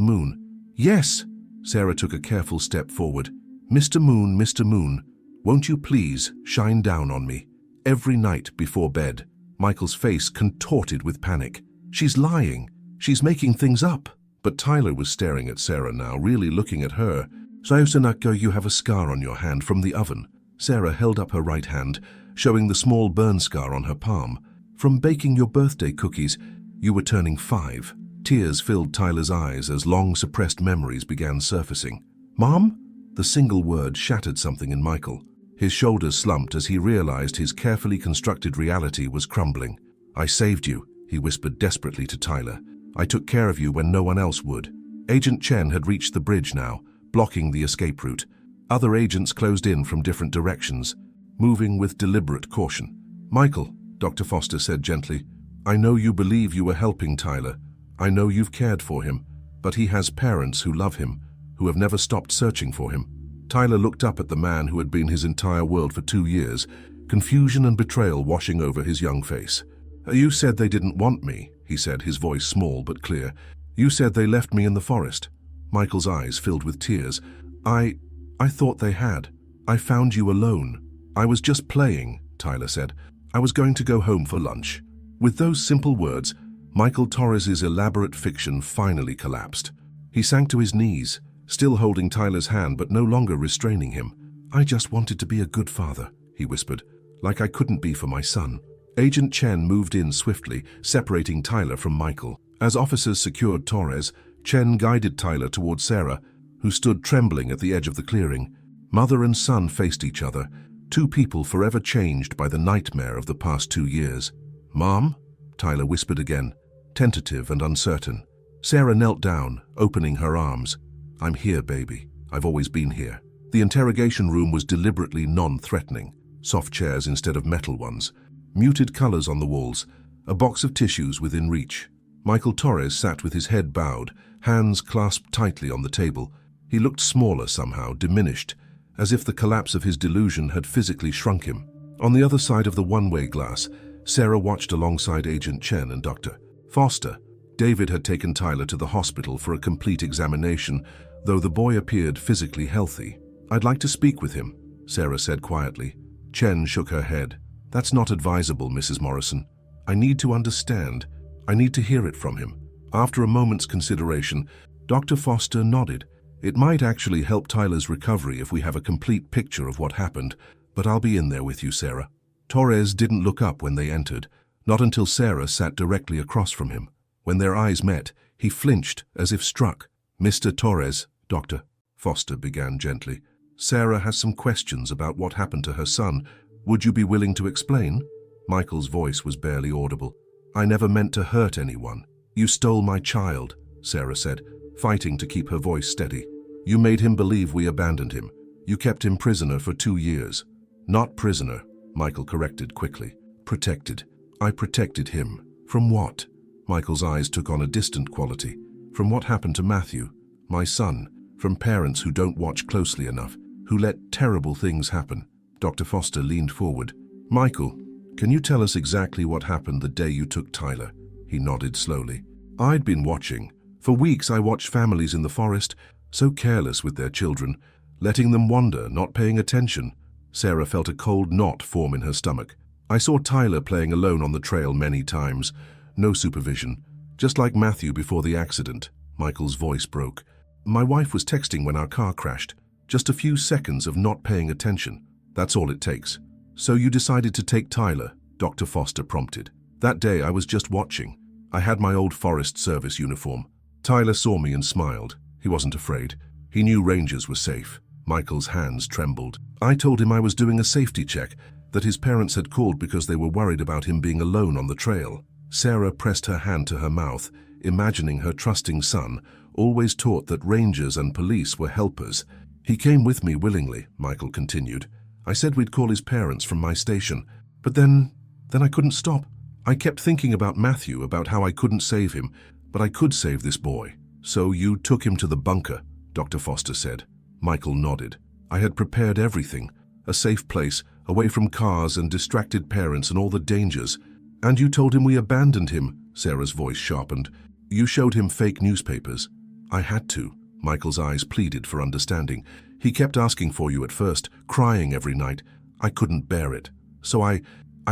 moon." "Yes." Sarah took a careful step forward. Mr. Moon, won't you please shine down on me? Every night before bed." Michael's face contorted with panic. "She's lying. She's making things up." But Tyler was staring at Sarah now, really looking at her. "Sayosanako, you have a scar on your hand from the oven." Sarah held up her right hand, showing the small burn scar on her palm. "From baking your birthday cookies. You were turning 5. Tears filled Tyler's eyes as long-suppressed memories began surfacing. "Mom?" The single word shattered something in Michael. His shoulders slumped as he realized his carefully constructed reality was crumbling. "I saved you," he whispered desperately to Tyler. "I took care of you when no one else would." Agent Chen had reached the bridge now, blocking the escape route. Other agents closed in from different directions, moving with deliberate caution. "Michael," Dr. Foster said gently, "I know you believe you were helping Tyler. I know you've cared for him, but he has parents who love him, who have never stopped searching for him." Tyler looked up at the man who had been his entire world for 2 years, confusion and betrayal washing over his young face. "You said they didn't want me," he said, his voice small but clear. "You said they left me in the forest." Michael's eyes filled with tears. I thought they had. I found you alone." "I was just playing," Tyler said. "I was going to go home for lunch." With those simple words, Michael Torres's elaborate fiction finally collapsed. He sank to his knees, still holding Tyler's hand but no longer restraining him. "I just wanted to be a good father," he whispered, "like I couldn't be for my son." Agent Chen moved in swiftly, separating Tyler from Michael. As officers secured Torres, Chen guided Tyler toward Sarah, who stood trembling at the edge of the clearing. Mother and son faced each other, two people forever changed by the nightmare of the past 2 years. "Mom?" Tyler whispered again, tentative and uncertain. Sarah knelt down, opening her arms. "I'm here, baby. I've always been here." The interrogation room was deliberately non-threatening, soft chairs instead of metal ones, muted colors on the walls, a box of tissues within reach. Michael Torres sat with his head bowed, hands clasped tightly on the table. He looked smaller somehow, diminished, as if the collapse of his delusion had physically shrunk him. On the other side of the one-way glass, Sarah watched alongside Agent Chen and Dr. Foster. David had taken Tyler to the hospital for a complete examination, though the boy appeared physically healthy. "I'd like to speak with him," Sarah said quietly. Chen shook her head. "That's not advisable, Mrs. Morrison. I need to understand. I need to hear it from him." After a moment's consideration, Dr. Foster nodded. "It might actually help Tyler's recovery if we have a complete picture of what happened, but I'll be in there with you, Sarah." Torres didn't look up when they entered, not until Sarah sat directly across from him. When their eyes met, he flinched as if struck. "Mr. Torres," Dr. Foster began gently, "Sarah has some questions about what happened to her son. Would you be willing to explain?" Michael's voice was barely audible. "I never meant to hurt anyone. You stole my child," Sarah said, fighting to keep her voice steady. "You made him believe we abandoned him. You kept him prisoner for 2 years. Not prisoner," Michael corrected quickly. "Protected. I protected him. From what?" Michael's eyes took on a distant quality. "From what happened to Matthew, my son. From parents who don't watch closely enough, who let terrible things happen." Dr. Foster leaned forward. "Michael, can you tell us exactly what happened the day you took Tyler?" He nodded slowly. "I'd been watching. For weeks I watched families in the forest, so careless with their children, letting them wander, not paying attention." Sarah felt a cold knot form in her stomach. "I saw Tyler playing alone on the trail many times. No supervision. Just like Matthew before the accident." Michael's voice broke. "My wife was texting when our car crashed. Just a few seconds of not paying attention. That's all it takes." "So you decided to take Tyler?" Dr. Foster prompted. "That day I was just watching. I had my old Forest Service uniform. Tyler saw me and smiled. He wasn't afraid. He knew rangers were safe." Michael's hands trembled. "I told him I was doing a safety check, that his parents had called because they were worried about him being alone on the trail." Sarah pressed her hand to her mouth, imagining her trusting son, always taught that rangers and police were helpers. "He came with me willingly," Michael continued. "I said we'd call his parents from my station, but then I couldn't stop. I kept thinking about Matthew, about how I couldn't save him, but I could save this boy." "So you took him to the bunker," Dr. Foster said. Michael nodded. "I had prepared everything. A safe place, away from cars and distracted parents and all the dangers." "And you told him we abandoned him," Sarah's voice sharpened. "You showed him fake newspapers." "I had to." Michael's eyes pleaded for understanding. "He kept asking for you at first, crying every night. I couldn't bear it. So I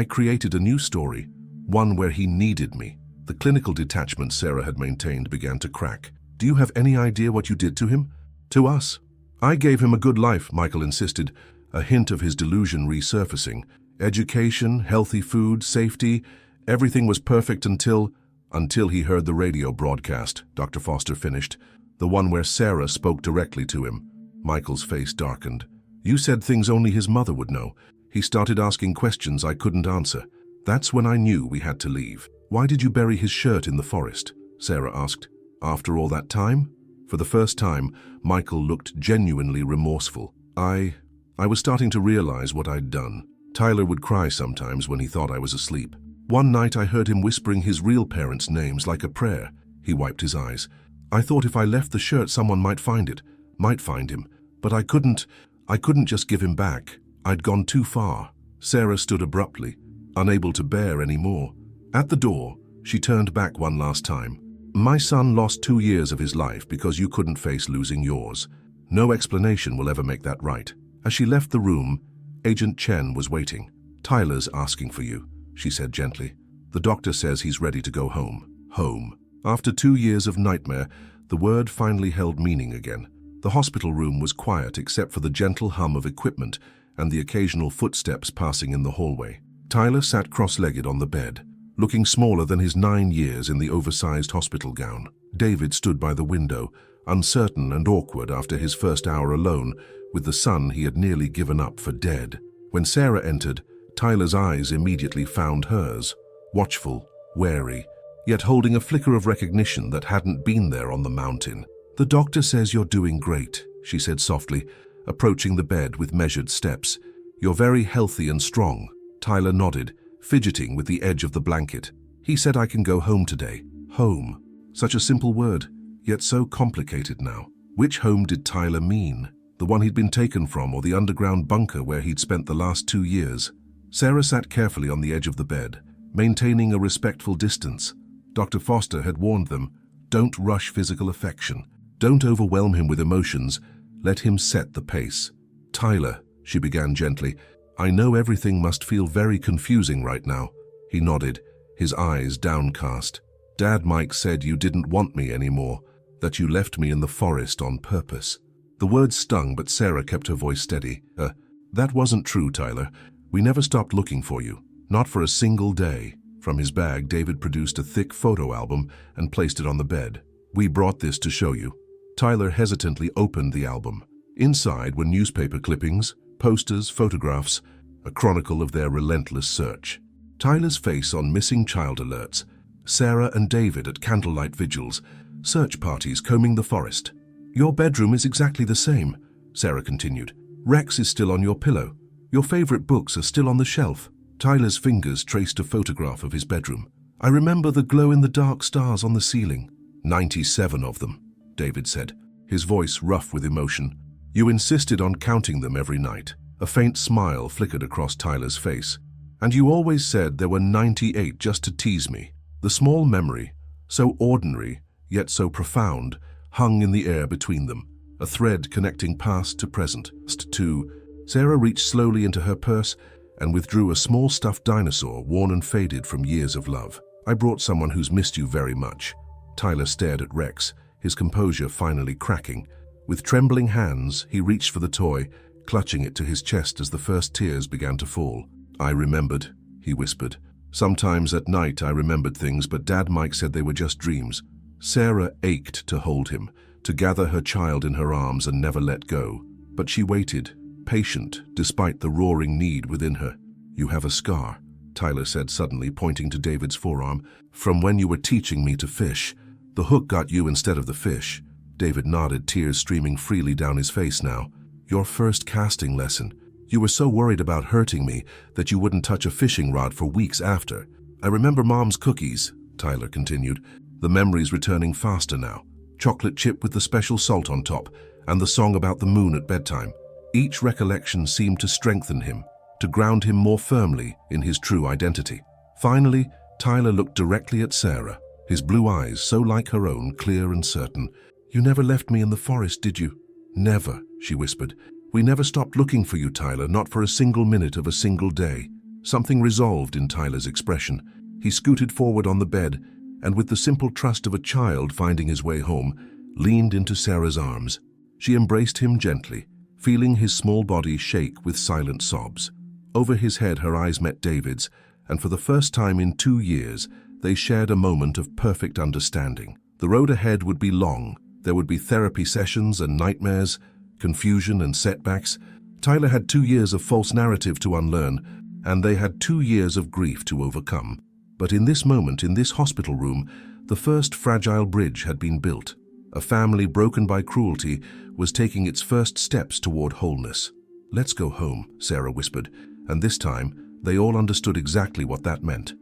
created a new story, one where he needed me." The clinical detachment Sarah had maintained began to crack. "Do you have any idea what you did to him?" "To us. I gave him a good life," Michael insisted, a hint of his delusion resurfacing. "Education, healthy food, safety, everything was perfect until he heard the radio broadcast," Dr. Foster finished, "the one where Sarah spoke directly to him." Michael's face darkened. "You said things only his mother would know. He started asking questions I couldn't answer. That's when I knew we had to leave." "Why did you bury his shirt in the forest?" Sarah asked. "After all that time?" For the first time, Michael looked genuinely remorseful. I was starting to realize what I'd done. Tyler would cry sometimes when he thought I was asleep. One night I heard him whispering his real parents' names like a prayer." He wiped his eyes. "I thought if I left the shirt someone might find him, but I couldn't just give him back. I'd gone too far." Sarah stood abruptly, unable to bear any more. At the door, she turned back one last time. "My son lost 2 years of his life because you couldn't face losing yours. No explanation will ever make that right." As she left the room, Agent Chen was waiting. "Tyler's asking for you," she said gently. "The doctor says he's ready to go home." Home. After 2 years of nightmare, the word finally held meaning again. The hospital room was quiet except for the gentle hum of equipment and the occasional footsteps passing in the hallway. Tyler sat cross-legged on the bed, looking smaller than his 9 years in the oversized hospital gown. David stood by the window, uncertain and awkward after his first hour alone with the son he had nearly given up for dead. When Sarah entered, Tyler's eyes immediately found hers, watchful, wary, yet holding a flicker of recognition that hadn't been there on the mountain. "The doctor says you're doing great," she said softly, approaching the bed with measured steps. "You're very healthy and strong." Tyler nodded, fidgeting with the edge of the blanket. "He said I can go home today." Home. Such a simple word, yet so complicated now. Which home did Tyler mean? The one he'd been taken from, or the underground bunker where he'd spent the last 2 years? Sarah sat carefully on the edge of the bed, maintaining a respectful distance. Dr. Foster had warned them, don't rush physical affection. Don't overwhelm him with emotions. Let him set the pace. "Tyler," she began gently, "I know everything must feel very confusing right now." He nodded, his eyes downcast. "Dad Mike said you didn't want me anymore, that you left me in the forest on purpose." The words stung, but Sarah kept her voice steady. That wasn't true, Tyler. We never stopped looking for you. Not for a single day." From his bag, David produced a thick photo album and placed it on the bed. "We brought this to show you." Tyler hesitantly opened the album. Inside were newspaper clippings, posters, photographs, a chronicle of their relentless search. Tyler's face on missing child alerts, Sarah and David at candlelight vigils, search parties combing the forest. "Your bedroom is exactly the same," Sarah continued. "Rex is still on your pillow. Your favorite books are still on the shelf." Tyler's fingers traced a photograph of his bedroom. "I remember the glow-in-the-dark stars on the ceiling." 97 of them, David said, his voice rough with emotion. "You insisted on counting them every night." A faint smile flickered across Tyler's face. "And you always said there were 98 just to tease me." The small memory, so ordinary, yet so profound, hung in the air between them, a thread connecting past to present. Sarah reached slowly into her purse and withdrew a small stuffed dinosaur worn and faded from years of love. "I brought someone who's missed you very much." Tyler stared at Rex, his composure finally cracking. With trembling hands, he reached for the toy, clutching it to his chest as the first tears began to fall. "I remembered," he whispered. "Sometimes at night I remembered things, but Dad Mike said they were just dreams." Sarah ached to hold him, to gather her child in her arms and never let go. But she waited, patient, despite the roaring need within her. "You have a scar," Tyler said suddenly, pointing to David's forearm. "From when you were teaching me to fish. The hook got you instead of the fish." David nodded, tears streaming freely down his face now. "Your first casting lesson. You were so worried about hurting me that you wouldn't touch a fishing rod for weeks after." "I remember Mom's cookies," Tyler continued, the memories returning faster now. "Chocolate chip with the special salt on top, and the song about the moon at bedtime." Each recollection seemed to strengthen him, to ground him more firmly in his true identity. Finally, Tyler looked directly at Sarah, his blue eyes so like her own, clear and certain. "You never left me in the forest, did you?" "Never," she whispered. "We never stopped looking for you, Tyler, not for a single minute of a single day." Something resolved in Tyler's expression. He scooted forward on the bed, and with the simple trust of a child finding his way home, leaned into Sarah's arms. She embraced him gently, feeling his small body shake with silent sobs. Over his head her eyes met David's, and for the first time in 2 years, they shared a moment of perfect understanding. The road ahead would be long. There would be therapy sessions and nightmares, confusion and setbacks. Tyler had 2 years of false narrative to unlearn, and they had 2 years of grief to overcome. But in this moment, in this hospital room, the first fragile bridge had been built. A family broken by cruelty was taking its first steps toward wholeness. "Let's go home," Sarah whispered, and this time they all understood exactly what that meant.